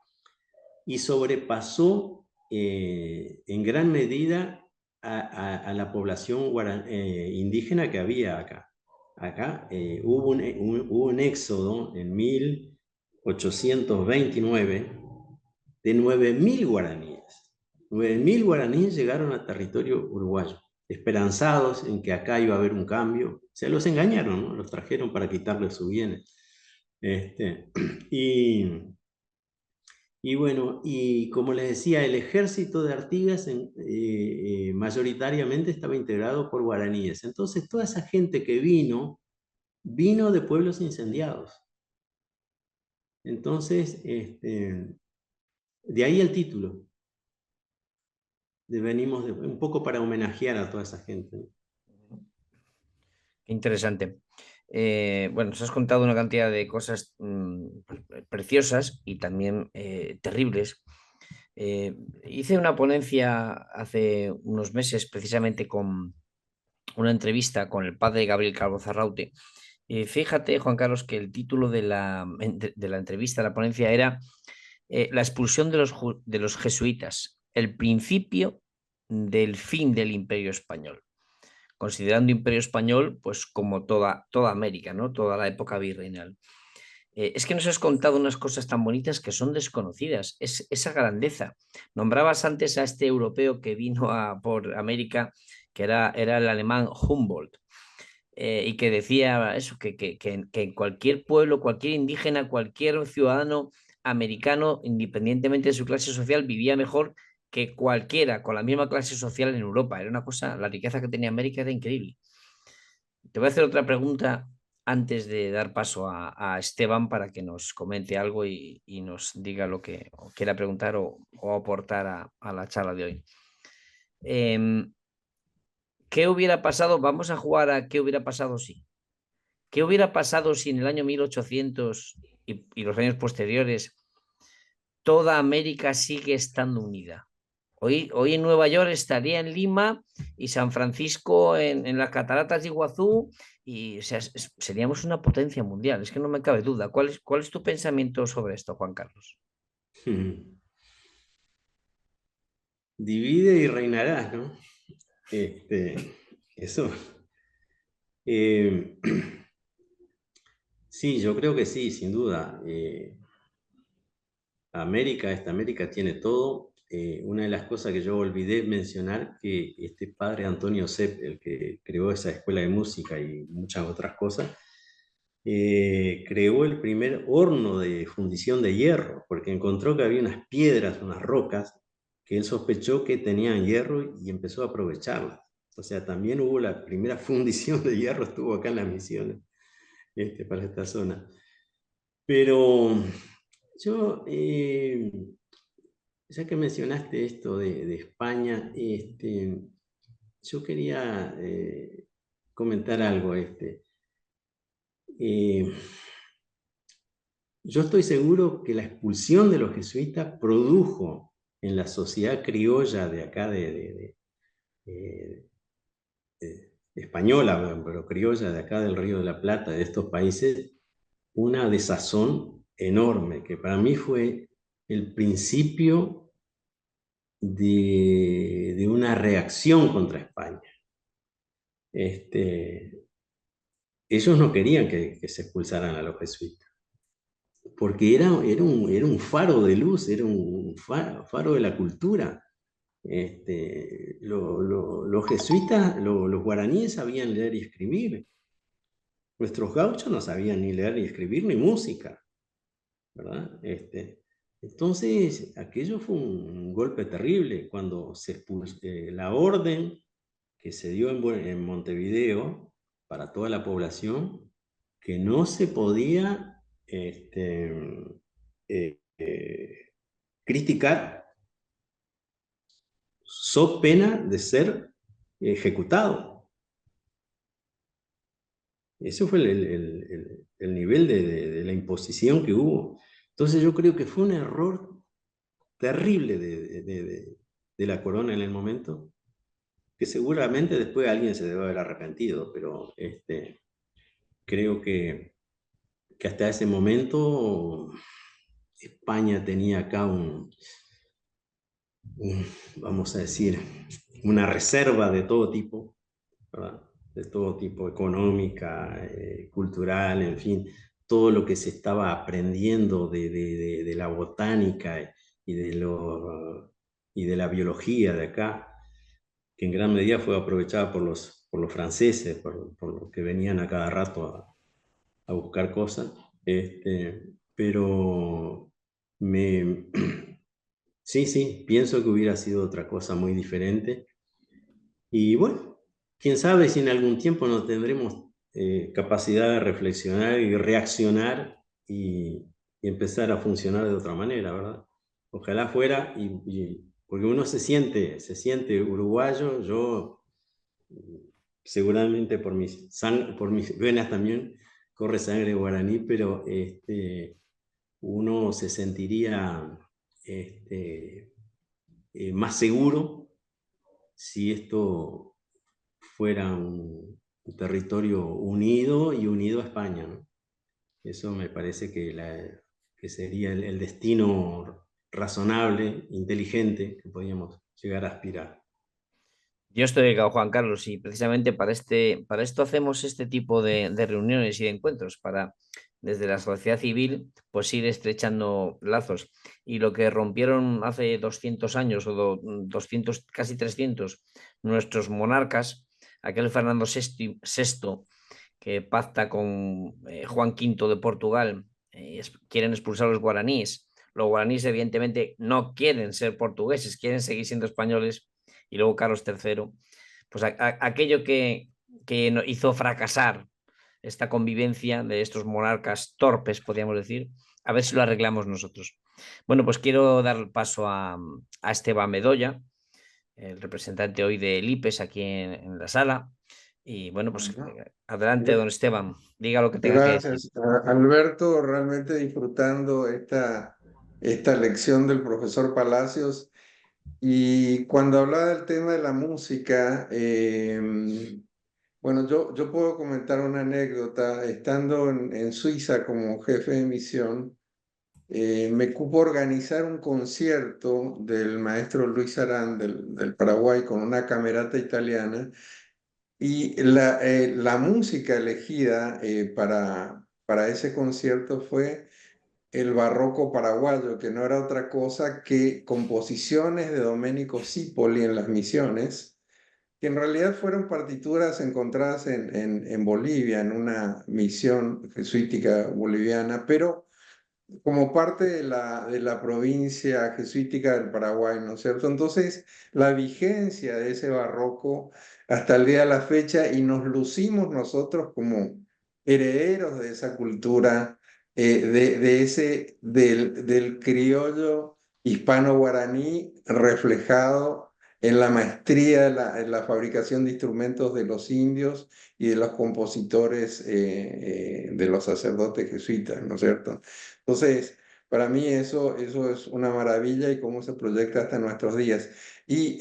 y sobrepasó en gran medida a la población indígena que había acá. Acá hubo un éxodo en 1829 de 9.000 guaraníes. 9.000 guaraníes llegaron al territorio uruguayo, esperanzados en que acá iba a haber un cambio. Se los engañaron, ¿no? Los trajeron para quitarles sus bienes. Y, y bueno, y como les decía, el ejército de Artigas mayoritariamente estaba integrado por guaraníes. Entonces, toda esa gente que vino de pueblos incendiados. Entonces, de ahí el título. Venimos un poco para homenajear a toda esa gente.
Qué interesante. Bueno, nos has contado una cantidad de cosas preciosas y también terribles. Hice una ponencia hace unos meses precisamente con una entrevista con el padre Gabriel Calvo Zarraute. Fíjate, Juan Carlos, que el título de la entrevista, la ponencia era La expulsión de los jesuitas, el principio del fin del Imperio Español, considerando Imperio Español pues como toda América, ¿no? Toda la época virreinal. Es que nos has contado unas cosas tan bonitas que son desconocidas, esa grandeza. Nombrabas antes a este europeo que vino por América, que era el alemán Humboldt, y que decía eso, que en cualquier pueblo, cualquier indígena, cualquier ciudadano americano, independientemente de su clase social, vivía mejor que cualquiera con la misma clase social en Europa. Era una cosa, la riqueza que tenía América era increíble. Te voy a hacer otra pregunta antes de dar paso a Esteban para que nos comente algo y nos diga lo que quiera preguntar o aportar a la charla de hoy. ¿Qué hubiera pasado? Vamos a jugar a qué hubiera pasado si. ¿Qué hubiera pasado si en el año 1800 y los años posteriores toda América sigue estando unida? Hoy en Nueva York estaría en Lima y San Francisco en las cataratas de Iguazú y o sea, seríamos una potencia mundial, es que no me cabe duda. ¿Cuál es tu pensamiento sobre esto, Juan Carlos?
Divide y reinarás, ¿no? Eso. Eh, Sí, yo creo que sí, sin duda. Esta América tiene todo. Una de las cosas que yo olvidé mencionar, que este padre Antonio Sepp, el que creó esa escuela de música y muchas otras cosas, creó el primer horno de fundición de hierro, porque encontró que había unas piedras, unas rocas, que él sospechó que tenían hierro y empezó a aprovecharlas. O sea, también hubo la primera fundición de hierro, estuvo acá en las Misiones, para esta zona. Pero yo, ya que mencionaste esto de España, yo quería comentar algo. Eh, yo estoy seguro que la expulsión de los jesuitas produjo en la sociedad criolla de acá, eh, española, pero criolla de acá del Río de la Plata, de estos países, una desazón enorme, que para mí fue el principio de una reacción contra España. Ellos no querían que se expulsaran a los jesuitas, porque era un faro de luz, era un faro de la cultura. Los jesuitas, los guaraníes sabían leer y escribir. Nuestros gauchos no sabían ni leer ni escribir ni música, ¿verdad? Entonces, aquello fue un golpe terrible cuando se expulsó la orden que se dio en Montevideo para toda la población, que no se podía criticar so pena de ser ejecutado. Ese fue el nivel de la imposición que hubo. Entonces yo creo que fue un error terrible de la corona en el momento, que seguramente después alguien se debe haber arrepentido, pero creo que hasta ese momento España tenía acá vamos a decir, una reserva de todo tipo, ¿verdad? De todo tipo, económica, cultural, en fin, todo lo que se estaba aprendiendo de la botánica y y de la biología de acá, que en gran medida fue aprovechada por los franceses, por los que venían a cada rato a buscar cosas. Pero me, sí, sí, pienso que hubiera sido otra cosa muy diferente. Y bueno, quién sabe si en algún tiempo no tendremos capacidad de reflexionar y reaccionar y empezar a funcionar de otra manera, ¿verdad? Ojalá fuera, porque uno se siente uruguayo. Yo seguramente por mis venas también corre sangre guaraní, pero uno se sentiría más seguro si esto fuera un territorio unido y unido a España, ¿no? Eso me parece que sería el destino razonable, inteligente que podíamos llegar a aspirar.
Yo estoy dedicado, Juan Carlos, y precisamente para esto hacemos este tipo de reuniones y de encuentros, para desde la sociedad civil pues ir estrechando lazos. Y lo que rompieron hace 200 años o 200, casi 300, nuestros monarcas, aquel Fernando VI que pacta con Juan V de Portugal, quieren expulsar a los guaraníes. Los guaraníes evidentemente no quieren ser portugueses, quieren seguir siendo españoles, y luego Carlos III, pues aquello que hizo fracasar esta convivencia de estos monarcas torpes, podríamos decir, a ver si lo arreglamos nosotros. Bueno, pues quiero dar paso a Esteban Bedoya, el representante hoy del IPES aquí en la sala. Y bueno, pues adelante, don Esteban, diga lo que tenga que decir.
Gracias, Alberto. Realmente disfrutando esta lección del profesor Palacios. Y cuando hablaba del tema de la música, bueno, yo puedo comentar una anécdota. Estando en Suiza como jefe de misión, me cupo organizar un concierto del maestro Luis Arán del Paraguay con una camerata italiana. Y la música elegida para ese concierto fue el barroco paraguayo, que no era otra cosa que composiciones de Domenico Cipoli en las Misiones, que en realidad fueron partituras encontradas en Bolivia, en una misión jesuítica boliviana, pero como parte de la provincia jesuítica del Paraguay, ¿no es cierto? Entonces, la vigencia de ese barroco hasta el día de la fecha, y nos lucimos nosotros como herederos de esa cultura, del criollo hispano-guaraní reflejado en la maestría en la fabricación de instrumentos de los indios y de los compositores de los sacerdotes jesuitas, ¿no es cierto? Entonces, para mí eso es una maravilla y cómo se proyecta hasta nuestros días. Y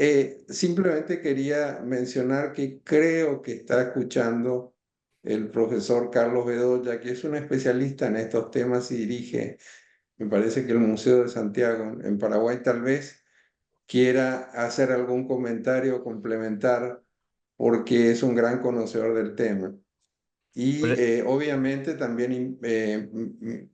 simplemente quería mencionar que creo que está escuchando el profesor Carlos Bedoya, que es un especialista en estos temas y dirige, me parece que el Museo de Santiago en Paraguay tal vez quiera hacer algún comentario o complementar porque es un gran conocedor del tema. Y
Pues,
obviamente también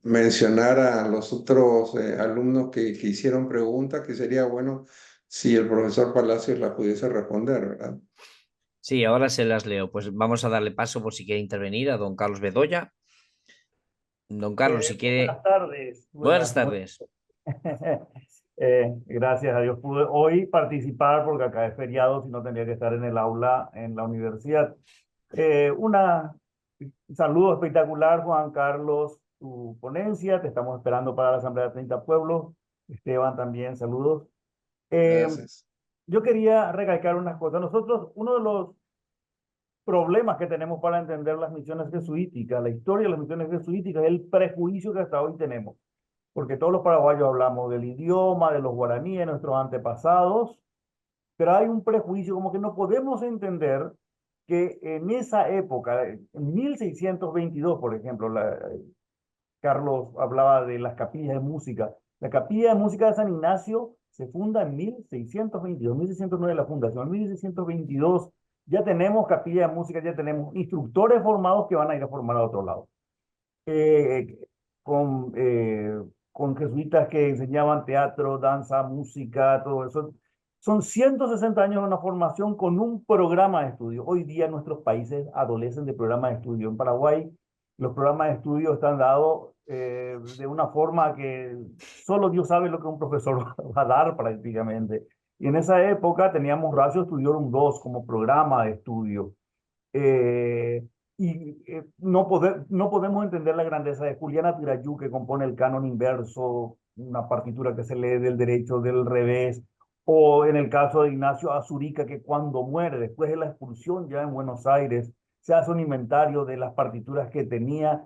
mencionar a los otros alumnos que hicieron preguntas, que sería bueno si el profesor Palacios las pudiese responder, ¿verdad?
sí, ahora se las leo. Pues vamos a darle paso por si quiere intervenir a don Carlos Bedoya. Don Carlos, si
Buenas
quiere.
tardes.
Buenas tardes.
Gracias a Dios pude hoy participar porque acá es feriado, si no tendría que estar en el aula en la universidad. Un saludo espectacular, Juan Carlos, tu ponencia. Te estamos esperando para la Asamblea de 30 Pueblos. Esteban también, saludos. Eh,
Gracias.
yo quería recalcar unas cosas. Nosotros, uno de los problemas que tenemos para entender las misiones jesuíticas, la historia de las misiones jesuíticas, es el prejuicio que hasta hoy tenemos. Porque todos los paraguayos hablamos del idioma, de los guaraníes, nuestros antepasados, pero hay un prejuicio como que no podemos entender que en esa época, en 1622, por ejemplo, Carlos hablaba de las capillas de música. La capilla de música de San Ignacio se funda en 1622, 1609 la fundación, en 1622 ya tenemos capilla de música, ya tenemos instructores formados que van a ir a formar a otro lado. Eh, con, eh, con jesuitas que enseñaban teatro, danza, música, todo eso. Son 160 años de una formación con un programa de estudio. Hoy día nuestros países adolecen de programas de estudio. En Paraguay los programas de estudio están dados de una forma que solo Dios sabe lo que un profesor va a dar prácticamente. Y en esa época teníamos Ratio Studiorum 2 como programa de estudio. Eh, no podemos entender la grandeza de Juliana Tirayú, que compone el canon inverso, una partitura que se lee del derecho, del revés, o en el caso de Ignacio Azurica, que cuando muere, después de la expulsión ya en Buenos Aires, se hace un inventario de las partituras que tenía,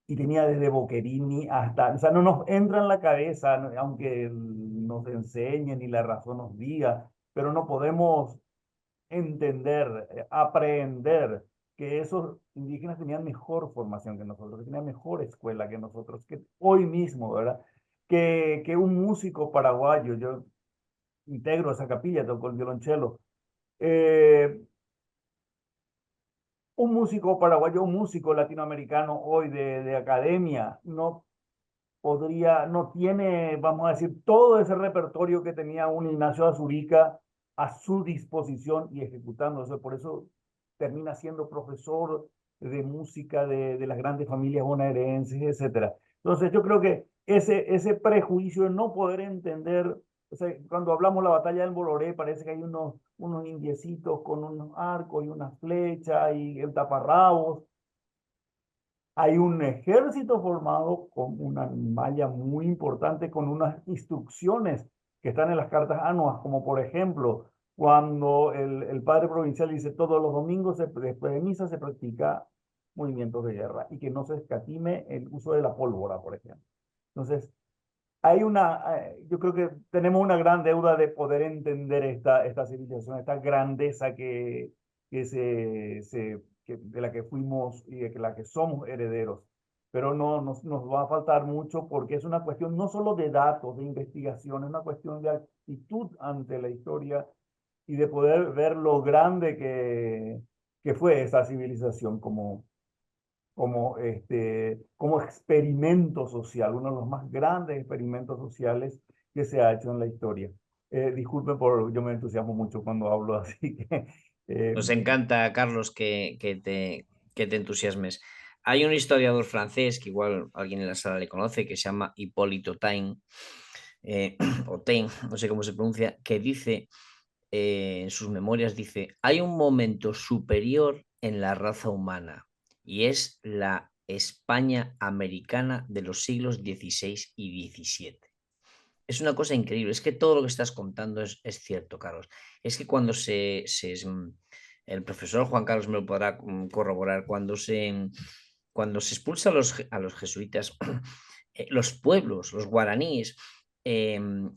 y tenía desde Boccherini hasta, o sea, no nos entra en la cabeza, aunque nos enseñen y la razón nos diga, pero no podemos entender, aprender que esos indígenas tenían mejor formación que nosotros, que tenían mejor escuela que nosotros, que hoy mismo, ¿verdad? Que un músico paraguayo, yo integro esa capilla, toco el violonchelo, eh, un músico paraguayo, un músico latinoamericano hoy de academia, no podría, no tiene, vamos a decir, todo ese repertorio que tenía un Ignacio Azurica a su disposición y ejecutándose. Por eso termina siendo profesor de música de las grandes familias bonaerenses, etcétera. Entonces yo creo que ese prejuicio de no poder entender, o sea, cuando hablamos de la batalla del Boloré, parece que hay unos indiecitos con unos arcos y una flecha y el taparrabos. Hay un ejército formado con una malla muy importante, con unas instrucciones que están en las cartas anuas, como por ejemplo, cuando el padre provincial dice todos los domingos después de misa se practica movimientos de guerra y que no se escatime el uso de la pólvora, por ejemplo. Entonces, yo creo que tenemos una gran deuda de poder entender esta civilización, esta grandeza de la que fuimos y de la que somos herederos. Pero no nos va a faltar mucho porque es una cuestión no solo de datos, de investigación, es una cuestión de actitud ante la historia y de poder ver lo grande que fue esa civilización como como experimento social, uno de los más grandes experimentos sociales que se ha hecho en la historia. Disculpen yo me entusiasmo mucho cuando hablo así que...
Nos encanta, Carlos, que te entusiasmes. Hay un historiador francés que igual alguien en la sala le conoce, que se llama Hipólito Taine, o Taine, no sé cómo se pronuncia, que dice en sus memorias, dice, hay un momento superior en la raza humana y es la España americana de los siglos XVI y XVII. Es una cosa increíble, es que todo lo que estás contando es cierto, Carlos. Es que cuando el profesor Juan Carlos me lo podrá corroborar, cuando se expulsa a los jesuitas, los pueblos, los guaraníes,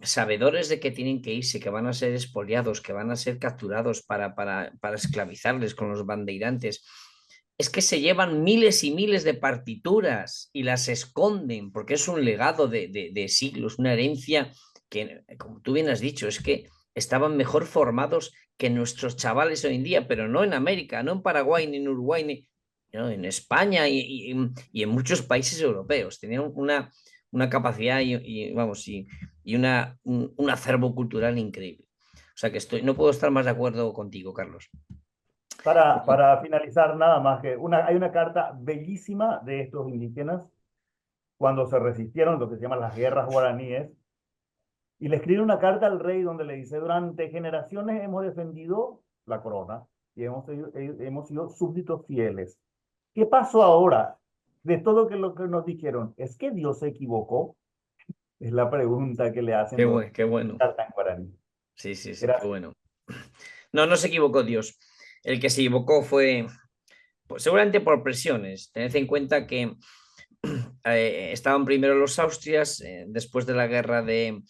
sabedores de que tienen que irse, que van a ser expoliados, que van a ser capturados para esclavizarles con los bandeirantes, es que se llevan miles y miles de partituras y las esconden porque es un legado de siglos, una herencia que, como tú bien has dicho, es que estaban mejor formados que nuestros chavales hoy en día, pero no en América, no en Paraguay, ni en Uruguay, no, en España y en muchos países europeos. Tenían una capacidad un acervo cultural increíble. O sea que no puedo estar más de acuerdo contigo, Carlos.
Para finalizar, nada más que hay una carta bellísima de estos indígenas cuando se resistieron, lo que se llaman las guerras guaraníes, y le escribe una carta al rey donde le dice, durante generaciones hemos defendido la corona y hemos sido súbditos fieles. ¿Qué pasó ahora de todo lo que nos dijeron? ¿Es que Dios se equivocó? Es la pregunta que le hacen los
Qué bueno.
cartas en guaraní.
Sí, sí, sí, qué
Gracias.
bueno. No, no se equivocó Dios. El que se equivocó fue, pues, seguramente por presiones. Tened en cuenta que estaban primero los Austrias, después de la guerra de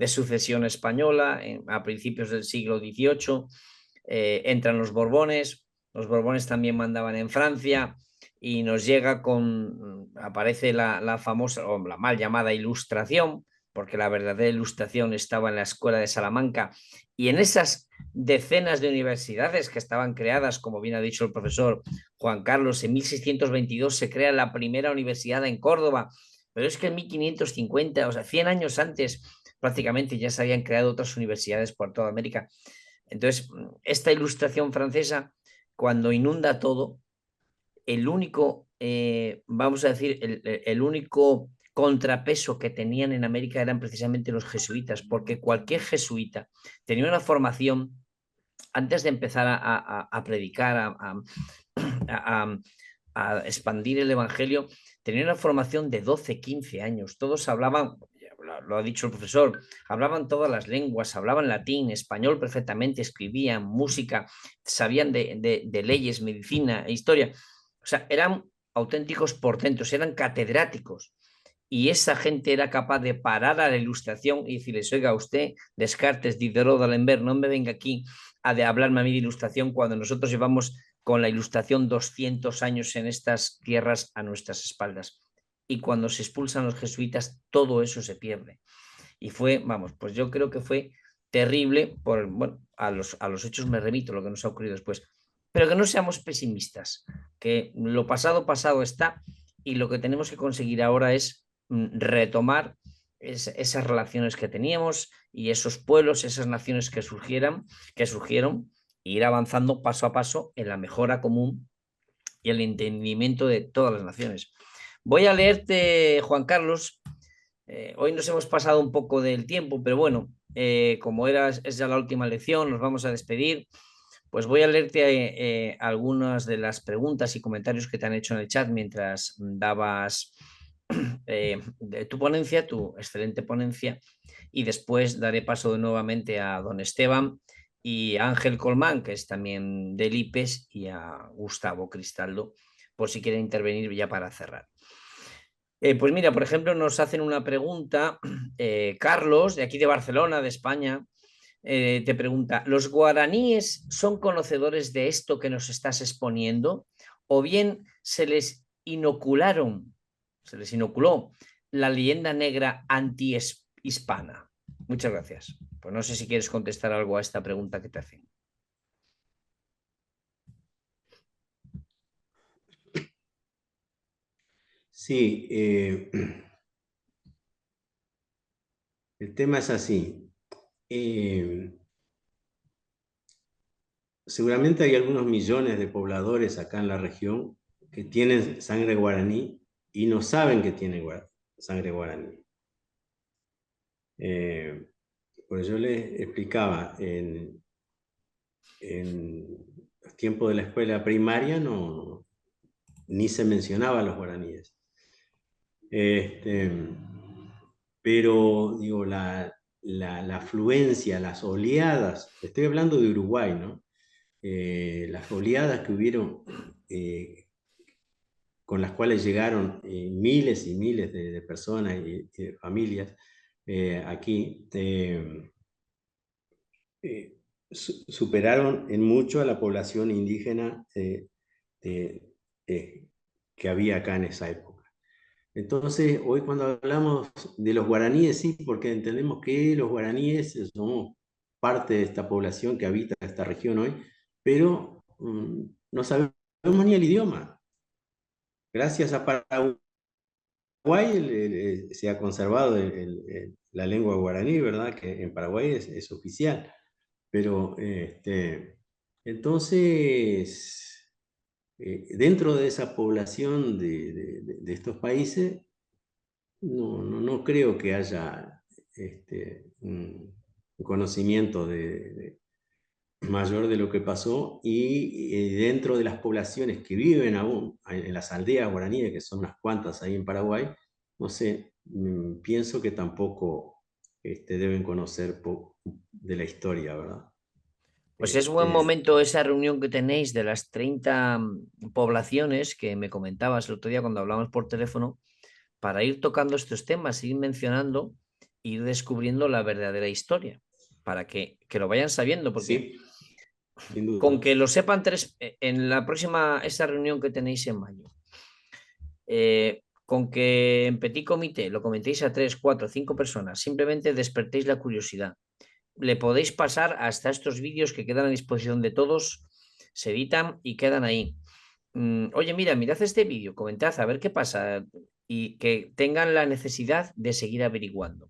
sucesión española, a principios del siglo XVIII, entran los Borbones también mandaban en Francia y nos llega aparece la famosa o la mal llamada Ilustración, porque la verdadera Ilustración estaba en la Escuela de Salamanca y en esas decenas de universidades que estaban creadas, como bien ha dicho el profesor Juan Carlos, en 1622 se crea la primera universidad en Córdoba, pero es que en 1550, o sea, 100 años antes, prácticamente ya se habían creado otras universidades por toda América. Entonces, esta Ilustración francesa, cuando inunda todo, el único, vamos a decir, el único contrapeso que tenían en América eran precisamente los jesuitas, porque cualquier jesuita tenía una formación antes de empezar a predicar, a, a expandir el Evangelio, tenía una formación de 12, 15 años. Todos hablaban, lo ha dicho el profesor, hablaban todas las lenguas, hablaban latín, español perfectamente, escribían música, sabían de leyes, medicina e historia. O sea, eran auténticos portentos, eran catedráticos. Y esa gente era capaz de parar a la Ilustración y decirles, oiga, usted, Descartes, Diderot, D'Alembert, no me venga aquí a hablarme a mí de Ilustración cuando nosotros llevamos con la Ilustración 200 años en estas tierras a nuestras espaldas. Y cuando se expulsan los jesuitas, todo eso se pierde. Y fue, vamos, pues yo creo que fue terrible, bueno, a los hechos me remito, lo que nos ha ocurrido después. Pero que no seamos pesimistas, que lo pasado, pasado está, y lo que tenemos que conseguir ahora es retomar esas relaciones que teníamos y esos pueblos, esas naciones que surgieron, e ir avanzando paso a paso en la mejora común y el entendimiento de todas las naciones. Voy a leerte, Juan Carlos, hoy nos hemos pasado un poco del tiempo, pero bueno, como es ya la última lección, nos vamos a despedir. Pues voy a leerte algunas de las preguntas y comentarios que te han hecho en el chat mientras dabas de tu ponencia, tu excelente ponencia, y después daré paso nuevamente a don Esteban y a Ángel Colmán, que es también del IPES, y a Gustavo Cristaldo, por si quieren intervenir ya para cerrar. Pues mira, por ejemplo, nos hacen una pregunta, Carlos, de aquí de Barcelona, de España, te pregunta, ¿los guaraníes son conocedores de esto que nos estás exponiendo? ¿O bien se les inoculó la leyenda negra anti-hispana? Muchas gracias. Pues no sé si quieres contestar algo a esta pregunta que te hacen.
Sí, el tema es así. Seguramente hay algunos millones de pobladores acá en la región que tienen sangre guaraní y no saben que tienen sangre guaraní. Pues yo les explicaba, en los tiempos de la escuela primaria ni se mencionaba a los guaraníes. Pero digo, la afluencia, las oleadas, estoy hablando de Uruguay, ¿no? Las oleadas que hubieron, con las cuales llegaron miles y miles de personas y de familias aquí, superaron en mucho a la población indígena que había acá en esa época. Entonces, hoy cuando hablamos de los guaraníes, sí, porque entendemos que los guaraníes somos parte de esta población que habita esta región hoy, pero no sabemos ni el idioma. Gracias a Paraguay se ha conservado la lengua guaraní, ¿verdad? Que en Paraguay es oficial. Pero entonces, dentro de esa población de estos países, no creo que haya un conocimiento mayor de lo que pasó, y dentro de las poblaciones que viven aún en las aldeas guaraníes, que son unas cuantas ahí en Paraguay, no sé, pienso que tampoco deben conocer de la historia, ¿verdad?
Pues es buen momento esa reunión que tenéis de las 30 poblaciones que me comentabas el otro día cuando hablamos por teléfono, para ir tocando estos temas, ir mencionando, ir descubriendo la verdadera historia, para que lo vayan sabiendo, porque
sí, sin duda.
con que lo sepan en la próxima, esa reunión que tenéis en mayo, con que en petit comité lo comentéis a 3, 4, 5 personas, simplemente despertéis la curiosidad. Le podéis pasar hasta estos vídeos que quedan a disposición de todos, se editan y quedan ahí. Oye, mirad este vídeo, comentad a ver qué pasa, y que tengan la necesidad de seguir averiguando.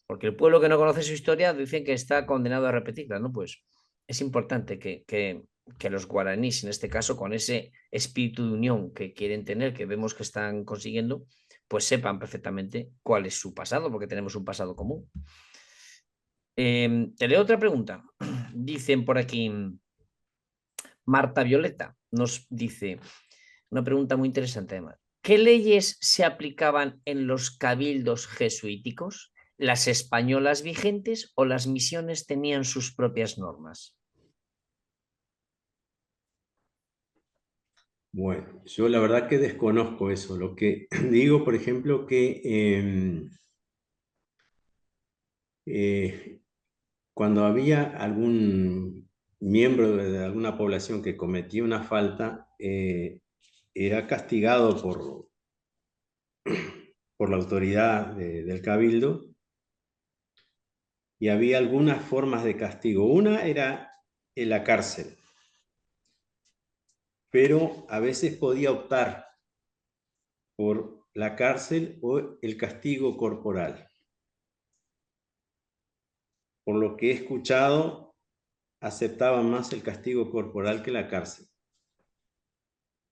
Porque el pueblo que no conoce su historia dicen que está condenado a repetirla, ¿no? Pues es importante que los guaraníes, en este caso, con ese espíritu de unión que quieren tener, que vemos que están consiguiendo, pues sepan perfectamente cuál es su pasado, porque tenemos un pasado común. Te leo otra pregunta. Dicen por aquí, Marta Violeta nos dice una pregunta muy interesante además. ¿Qué leyes se aplicaban en los cabildos jesuíticos? ¿Las españolas vigentes o las misiones tenían sus propias normas?
Bueno, yo la verdad que desconozco eso. Lo que digo, por ejemplo, que cuando había algún miembro de alguna población que cometía una falta, era castigado por la autoridad del cabildo, y había algunas formas de castigo. Una era en la cárcel, pero a veces podía optar por la cárcel o el castigo corporal. Por lo que he escuchado, aceptaban más el castigo corporal que la cárcel.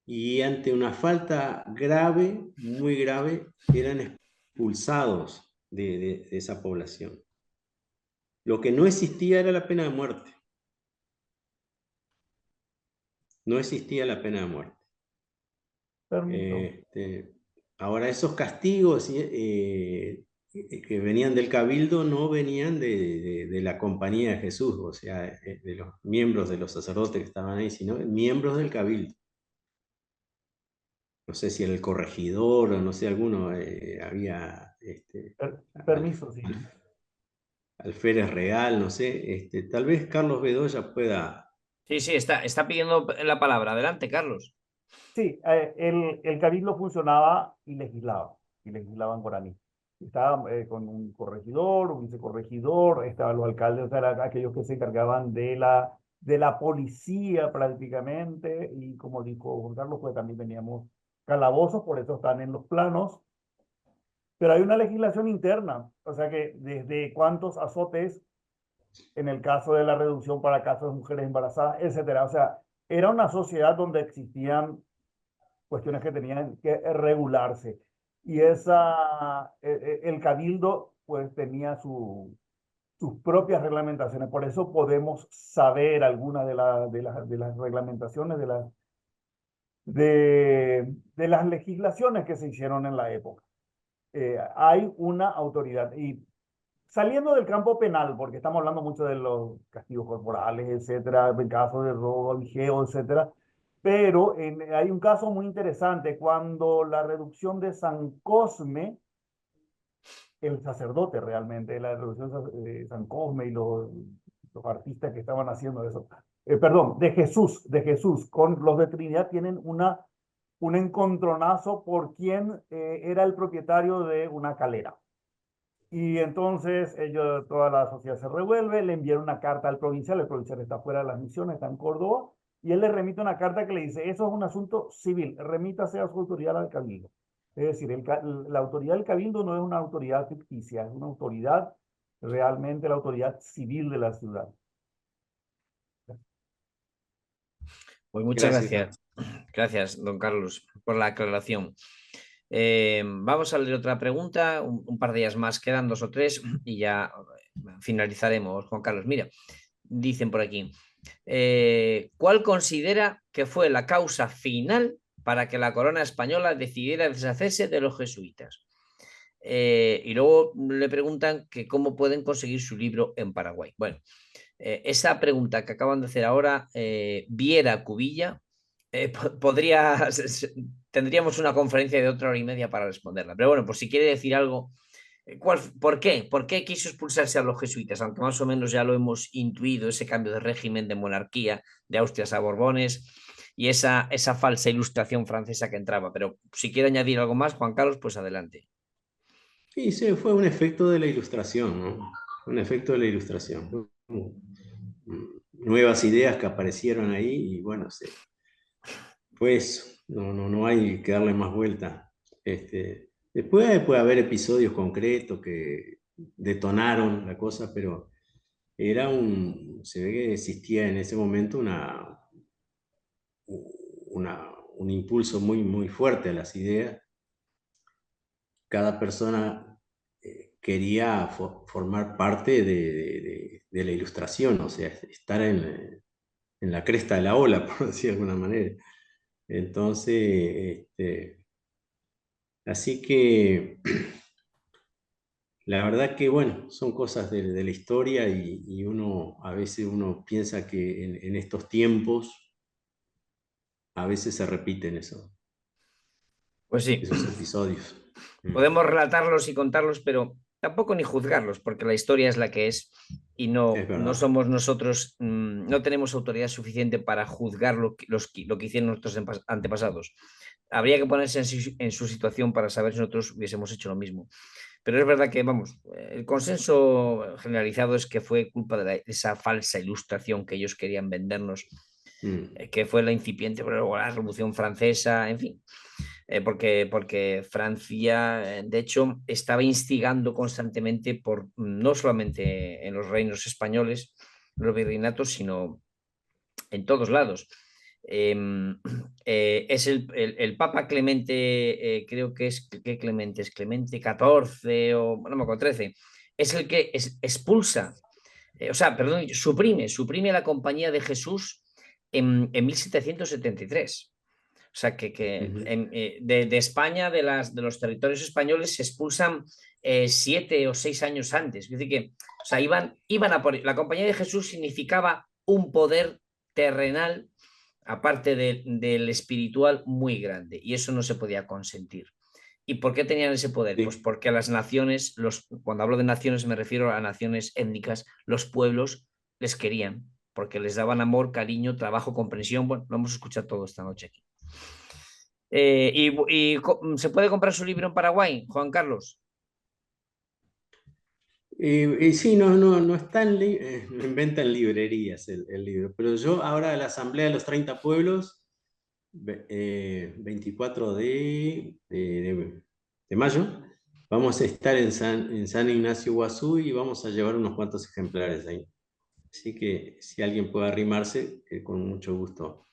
Y ante una falta grave, muy grave, eran expulsados de esa población. Lo que no existía era la pena de muerte. No existía la pena de muerte. Ahora, esos castigos que venían del cabildo no venían de la compañía de Jesús, o sea, de los miembros de los sacerdotes que estaban ahí, sino miembros del cabildo. No sé si era el corregidor o no sé, alguno había...
Permiso, sí.
Alférez Real, no sé, tal vez Carlos Bedoya pueda...
Sí, está pidiendo la palabra. Adelante, Carlos.
Sí, el cabildo funcionaba y legislaba en guaraní. Estaba con un corregidor, un vicecorregidor, estaban los alcaldes, o sea, eran aquellos que se encargaban de la policía prácticamente, y como dijo Juan Carlos, pues también teníamos calabozos, por eso están en los planos, pero hay una legislación interna, o sea que desde cuántos azotes en el caso de la reducción para casos de mujeres embarazadas, etcétera. O sea, era una sociedad donde existían cuestiones que tenían que regularse. Y el cabildo pues tenía sus propias reglamentaciones. Por eso podemos saber algunas de las reglamentaciones, de las legislaciones que se hicieron en la época. Hay una autoridad. Y saliendo del campo penal, porque estamos hablando mucho de los castigos corporales, etcétera, en caso de robo, vigeo, etcétera, pero hay un caso muy interesante cuando la reducción de San Cosme, el sacerdote realmente, la reducción de San Cosme y los artistas que estaban haciendo eso, perdón, de Jesús, con los de Trinidad tienen un encontronazo por quién era el propietario de una calera. Y entonces toda la sociedad se revuelve, le envían una carta al provincial, el provincial está fuera de las misiones, está en Córdoba, y él le remite una carta que le dice, eso es un asunto civil, remítase a su autoridad al cabildo. Es decir, la autoridad del cabildo no es una autoridad ficticia, es una autoridad, realmente la autoridad civil de la ciudad.
Pues muchas
Gracias.
gracias. Gracias, don Carlos, por la aclaración. Vamos a leer otra pregunta, un par de ellas más, quedan 2 o 3 y ya finalizaremos, Juan Carlos. Mira, dicen por aquí, ¿cuál considera que fue la causa final para que la corona española decidiera deshacerse de los jesuitas? Y luego le preguntan que cómo pueden conseguir su libro en Paraguay. Bueno, esa pregunta que acaban de hacer ahora, Viera Cubilla, tendríamos una conferencia de 1 hora y media para responderla. Pero bueno, por si quiere decir algo, ¿por qué? ¿Por qué quiso expulsarse a los jesuitas? Aunque más o menos ya lo hemos intuido, ese cambio de régimen de monarquía de Austria a Borbones y esa falsa ilustración francesa que entraba. Pero si quiere añadir algo más, Juan Carlos, pues adelante.
Sí, sí, fue un efecto de la ilustración, ¿no? Un efecto de la ilustración. Nuevas ideas que aparecieron ahí y bueno, pues no hay que darle más vuelta. Después puede haber episodios concretos que detonaron la cosa, pero se ve que existía en ese momento un impulso muy fuerte a las ideas. Cada persona quería formar parte de la ilustración, o sea, estar en la cresta de la ola, por decir de alguna manera. Entonces, así que la verdad que, bueno, son cosas de la historia y a veces uno piensa que en estos tiempos a veces se repiten
Pues sí,
esos episodios.
podemos relatarlos y contarlos, pero tampoco ni juzgarlos, porque la historia es la que es y
Es
no
verdad.
somos nosotros, no tenemos autoridad suficiente para juzgar lo que hicieron nuestros antepasados. Habría que ponerse en su situación para saber si nosotros hubiésemos hecho lo mismo. Pero es verdad que, vamos, el consenso generalizado es que fue culpa de esa falsa ilustración que ellos querían vendernos, que fue la incipiente, pero luego la Revolución Francesa, en fin. Porque Francia, de hecho, estaba instigando constantemente no solamente en los reinos españoles, los virreinatos, sino en todos lados. Es el Papa Clemente, creo que es, ¿qué Clemente? Es Clemente XIV o no me acuerdo, 13, es el que expulsa, perdón, suprime la Compañía de Jesús en 1773. O sea, de España, de los territorios españoles, se expulsan 7 o 6 años antes. Es decir, que iban a por... La Compañía de Jesús significaba un poder terrenal, aparte del espiritual, muy grande. Y eso no se podía consentir. ¿Y por qué tenían ese poder?
Sí.
Pues porque a las naciones, cuando hablo de naciones me refiero a naciones étnicas, los pueblos les querían, porque les daban amor, cariño, trabajo, comprensión. Bueno, lo hemos escuchado todo esta noche aquí. ¿Se puede comprar su libro en Paraguay, Juan Carlos?
Sí, no está en venta en librerías el libro, pero yo ahora de la Asamblea de los 30 Pueblos 24 de mayo. Vamos a estar en San Ignacio Guazú y vamos a llevar unos cuantos ejemplares ahí. Así que si alguien puede arrimarse, con mucho gusto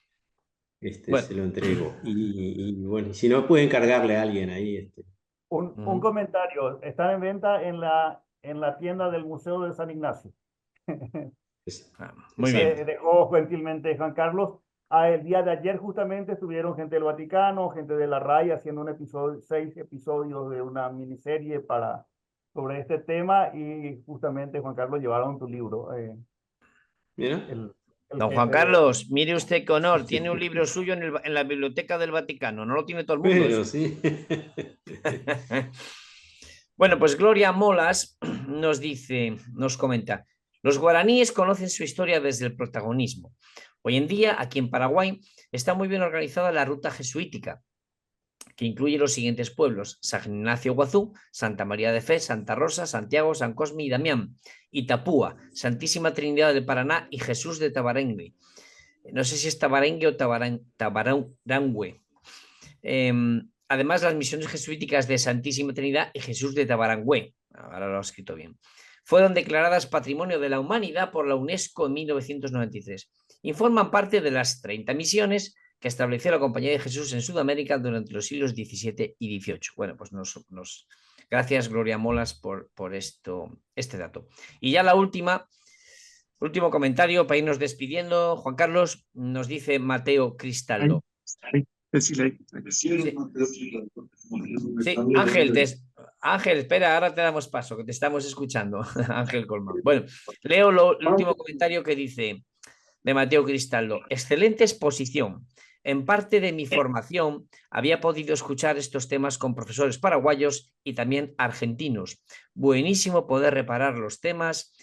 Bueno.
se lo entrego. Y bueno, si no, pueden encargarle a alguien ahí.
Un comentario. Están en venta en la tienda del Museo de San Ignacio.
Muy bien.
Dejó gentilmente Juan Carlos. El día de ayer justamente estuvieron gente del Vaticano, gente de la RAI haciendo 6 episodios de una miniserie sobre este tema, y justamente Juan Carlos llevaron tu libro.
Mira.
Don Juan Carlos, mire usted qué honor, tiene un libro suyo en la Biblioteca del Vaticano, no lo tiene todo el mundo.
Pero sí.
Bueno, pues Gloria Molas nos comenta: los guaraníes conocen su historia desde el protagonismo. Hoy en día, aquí en Paraguay, está muy bien organizada la ruta jesuítica, que incluye los siguientes pueblos: San Ignacio Guazú, Santa María de Fe, Santa Rosa, Santiago, San Cosme y Damián, Itapúa, Santísima Trinidad del Paraná y Jesús de Tabarengue. No sé si es Tabarengue o Tabarangüe. Además, las misiones jesuíticas de Santísima Trinidad y Jesús de Tabarangüe, ahora lo he escrito bien, fueron declaradas Patrimonio de la Humanidad por la UNESCO en 1993 y forman parte de las 30 misiones que estableció la Compañía de Jesús en Sudamérica durante los siglos XVII y XVIII. Bueno, pues gracias, Gloria Molas, por este dato. Y ya último comentario para irnos despidiendo. Juan Carlos, nos dice Mateo Cristaldo. Sí, Ángel, espera, ahora te damos paso, que te estamos escuchando, Ángel Colmán. Bueno, leo el último comentario que dice de Mateo Cristaldo: excelente exposición. En parte de mi formación había podido escuchar estos temas con profesores paraguayos y también argentinos. Buenísimo poder repasar los temas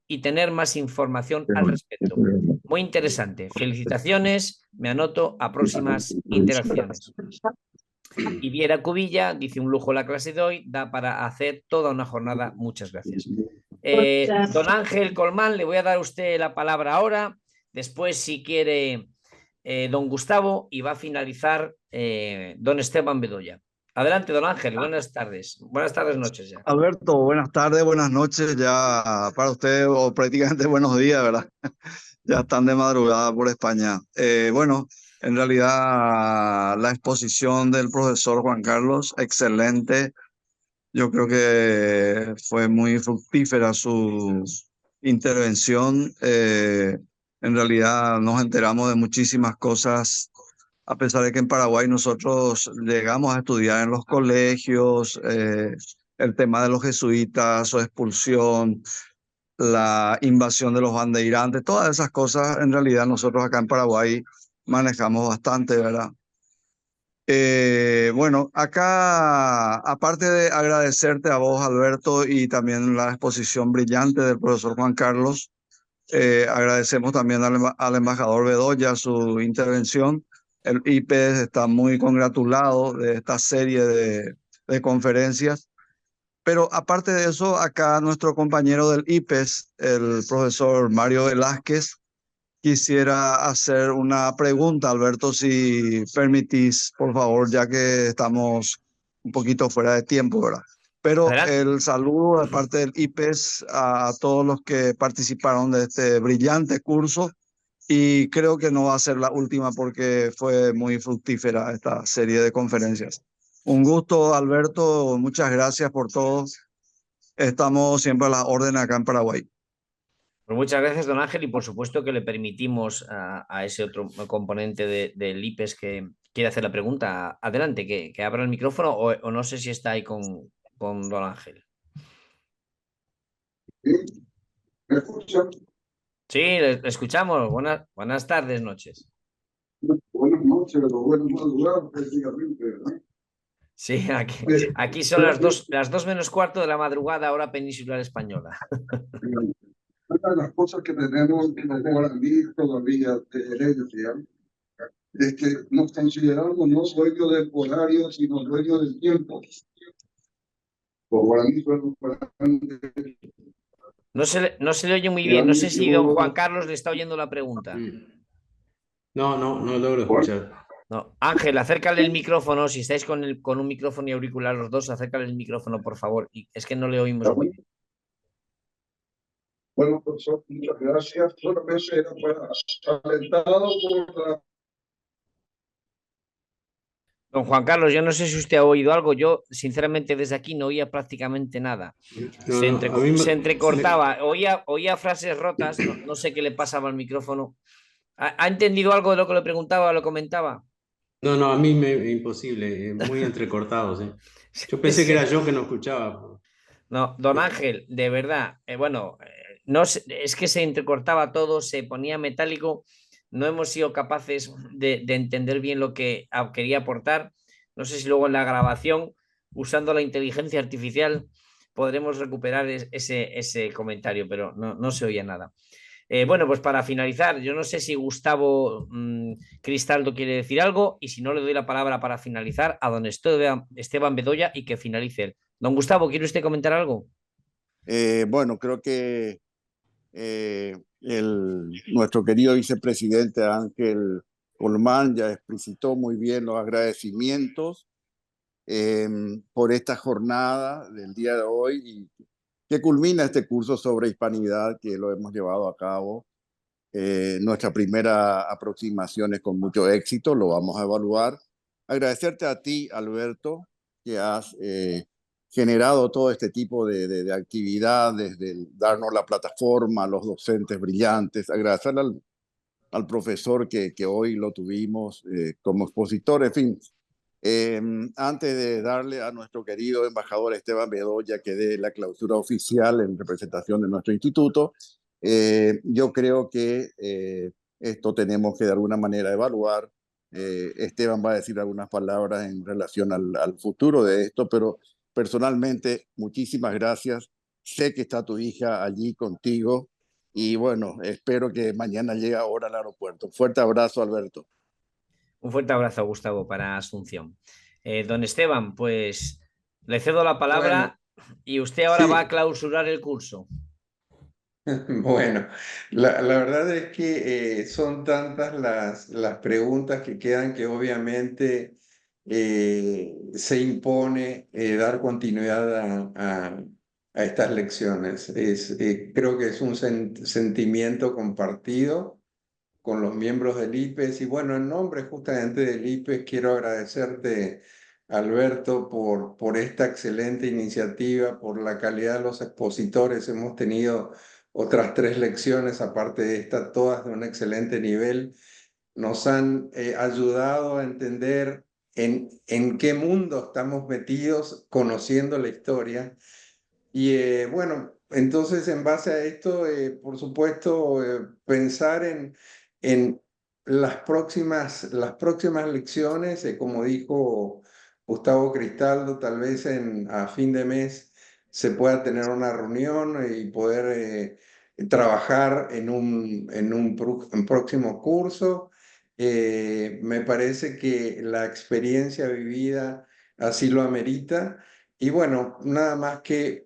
y tener más información al respecto. Muy interesante. Felicitaciones. Me anoto a próximas interacciones. Y Viera Cubilla dice: un lujo la clase de hoy, da para hacer toda una jornada. Muchas gracias. Don Ángel Colmán, le voy a dar a usted la palabra ahora. Después, si quiere, don Gustavo, y va a finalizar don Esteban Bedoya. Adelante, don Ángel, buenas tardes. Buenas tardes, noches ya.
Alberto, buenas tardes, buenas noches ya para usted, o prácticamente buenos días, ¿verdad? Ya están de madrugada por España. Bueno, en realidad la exposición del profesor Juan Carlos, excelente. Yo creo que fue muy fructífera su intervención. En realidad nos enteramos de muchísimas cosas, a pesar de que en Paraguay nosotros llegamos a estudiar en los colegios, el tema de los jesuitas, su expulsión, la invasión de los bandeirantes, todas esas cosas en realidad nosotros acá en Paraguay manejamos bastante, ¿verdad? Bueno, acá, aparte de agradecerte a vos, Alberto, y también la exposición brillante del profesor Juan Carlos, agradecemos también al embajador Bedoya su intervención. El IPES está muy congratulado de esta serie de conferencias. Pero aparte de eso, acá nuestro compañero del IPES, el profesor Mario Velázquez, quisiera hacer una pregunta, Alberto, si permitís, por favor, ya que estamos un poquito fuera de tiempo, ¿verdad? Pero
Adelante.
el saludo de parte del IPES a todos los que participaron de este brillante curso, y creo que no va a ser la última porque fue muy fructífera esta serie de conferencias. Un gusto, Alberto, muchas gracias por todo. Estamos siempre a las órdenes acá en Paraguay.
Pues muchas gracias, don Ángel, y por supuesto que le permitimos a ese otro componente del IPES que quiere hacer la pregunta. Adelante, que abra el micrófono, o no sé si está ahí con don Ángel.
¿Me escuchan?
Sí, le escuchamos. Buenas tardes, noches.
Buenas noches, o buenas madrugadas, prácticamente, ¿verdad?
Sí, aquí son las 2 menos cuarto de la madrugada, hora peninsular española.
Una de las cosas que tenemos como guaraní todavía de herencia es que nos consideramos no dueños del horario, sino dueños del tiempo. Los guaraníes fueron
No se le oye muy bien. No sé si don Juan Carlos le está oyendo la pregunta.
No logro escuchar.
No. Ángel, acércale el micrófono. Si estáis con un micrófono y auricular los dos, acércale el micrófono, por favor. Y es que no le oímos muy bien.
Bueno, profesor, muchas gracias. Solamente era alentado por la...
Don Juan Carlos, yo no sé si usted ha oído algo. Yo, sinceramente, desde aquí no oía prácticamente nada.
A mí
Se entrecortaba, oía frases rotas. No sé qué le pasaba al micrófono. ¿Ha entendido algo de lo que le preguntaba o lo comentaba?
a mí me imposible, muy entrecortado, sí. Yo pensé que era yo que no escuchaba.
No, don Ángel, de verdad, bueno, no es que se entrecortaba todo, se ponía metálico, no hemos sido capaces de entender bien lo que quería aportar. No sé si luego en la grabación, usando la inteligencia artificial, podremos recuperar ese comentario, pero no se oía nada. Bueno, pues para finalizar, yo no sé si Gustavo Cristaldo quiere decir algo y si no le doy la palabra para finalizar a don Esteban Bedoya y que finalice él. Don Gustavo, ¿quiere usted comentar algo?
Bueno, creo que nuestro querido vicepresidente Ángel Colmán ya explicitó muy bien los agradecimientos por esta jornada del día de hoy y que culmina este curso sobre hispanidad que lo hemos llevado a cabo. Nuestra primera aproximación es con mucho éxito, lo vamos a evaluar. Agradecerte a ti, Alberto, que has generado todo este tipo de actividades, de darnos la plataforma, a los docentes brillantes. Agradecerle al profesor que hoy lo tuvimos como expositor. En fin, antes de darle a nuestro querido embajador Esteban Bedoya que dé la clausura oficial en representación de nuestro instituto, yo creo que esto tenemos que de alguna manera evaluar. Esteban va a decir algunas palabras en relación al futuro de esto, pero personalmente, muchísimas gracias. Sé que está tu hija allí contigo y bueno, espero que mañana llegue ahora al aeropuerto. Fuerte abrazo, Alberto.
Un fuerte abrazo, Gustavo, para Asunción. Don Esteban, pues le cedo la
Bueno,
palabra y usted ahora va a
sí.
clausurar el curso.
Bueno, la verdad es que son tantas las preguntas que quedan que obviamente se impone dar continuidad a estas lecciones. Creo que es un sentimiento compartido con los miembros del IPES y bueno, en nombre justamente del IPES quiero agradecerte, Alberto, por esta excelente iniciativa, por la calidad de los expositores. Hemos tenido otras 3 lecciones, aparte de esta, todas de un excelente nivel. Nos han ayudado a entender en qué mundo estamos metidos, conociendo la historia. Y bueno, entonces en base a esto, por supuesto, pensar en las próximas lecciones, como dijo Gustavo Cristaldo, tal vez a fin de mes se pueda tener una reunión y poder trabajar en próximo curso. Me parece que la experiencia vivida así lo amerita. Y bueno, nada más que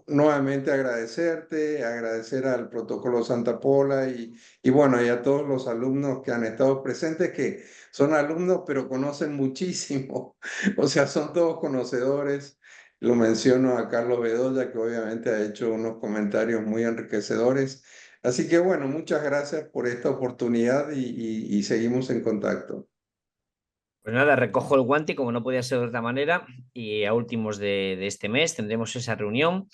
nuevamente agradecerte, agradecer al Protocolo Santa Pola y bueno, y a todos los alumnos que han estado presentes, que son alumnos pero conocen muchísimo, o sea, son todos conocedores. Lo menciono a Carlos Bedoya, que obviamente ha hecho unos comentarios muy enriquecedores. Así que bueno, muchas gracias por esta oportunidad y seguimos en contacto.
Pues nada, recojo el guante como no podía ser de otra manera y a últimos de este mes tendremos esa reunión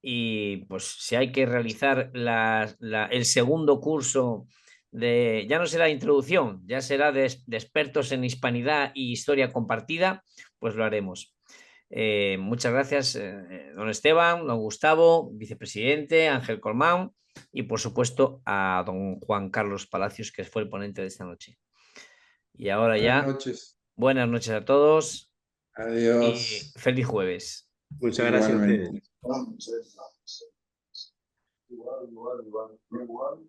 y pues si hay que realizar el segundo curso ya no será de introducción, ya será de expertos en hispanidad y historia compartida, pues lo haremos. Muchas gracias, don Esteban, don Gustavo, vicepresidente, Ángel Colmán y por supuesto a don Juan Carlos Palacios, que fue el ponente de esta noche. Y ahora
Buenas
ya,
noches.
buenas noches a todos y
Adiós.
feliz jueves.
Muchas gracias a ustedes.
Igualmente.
Igual.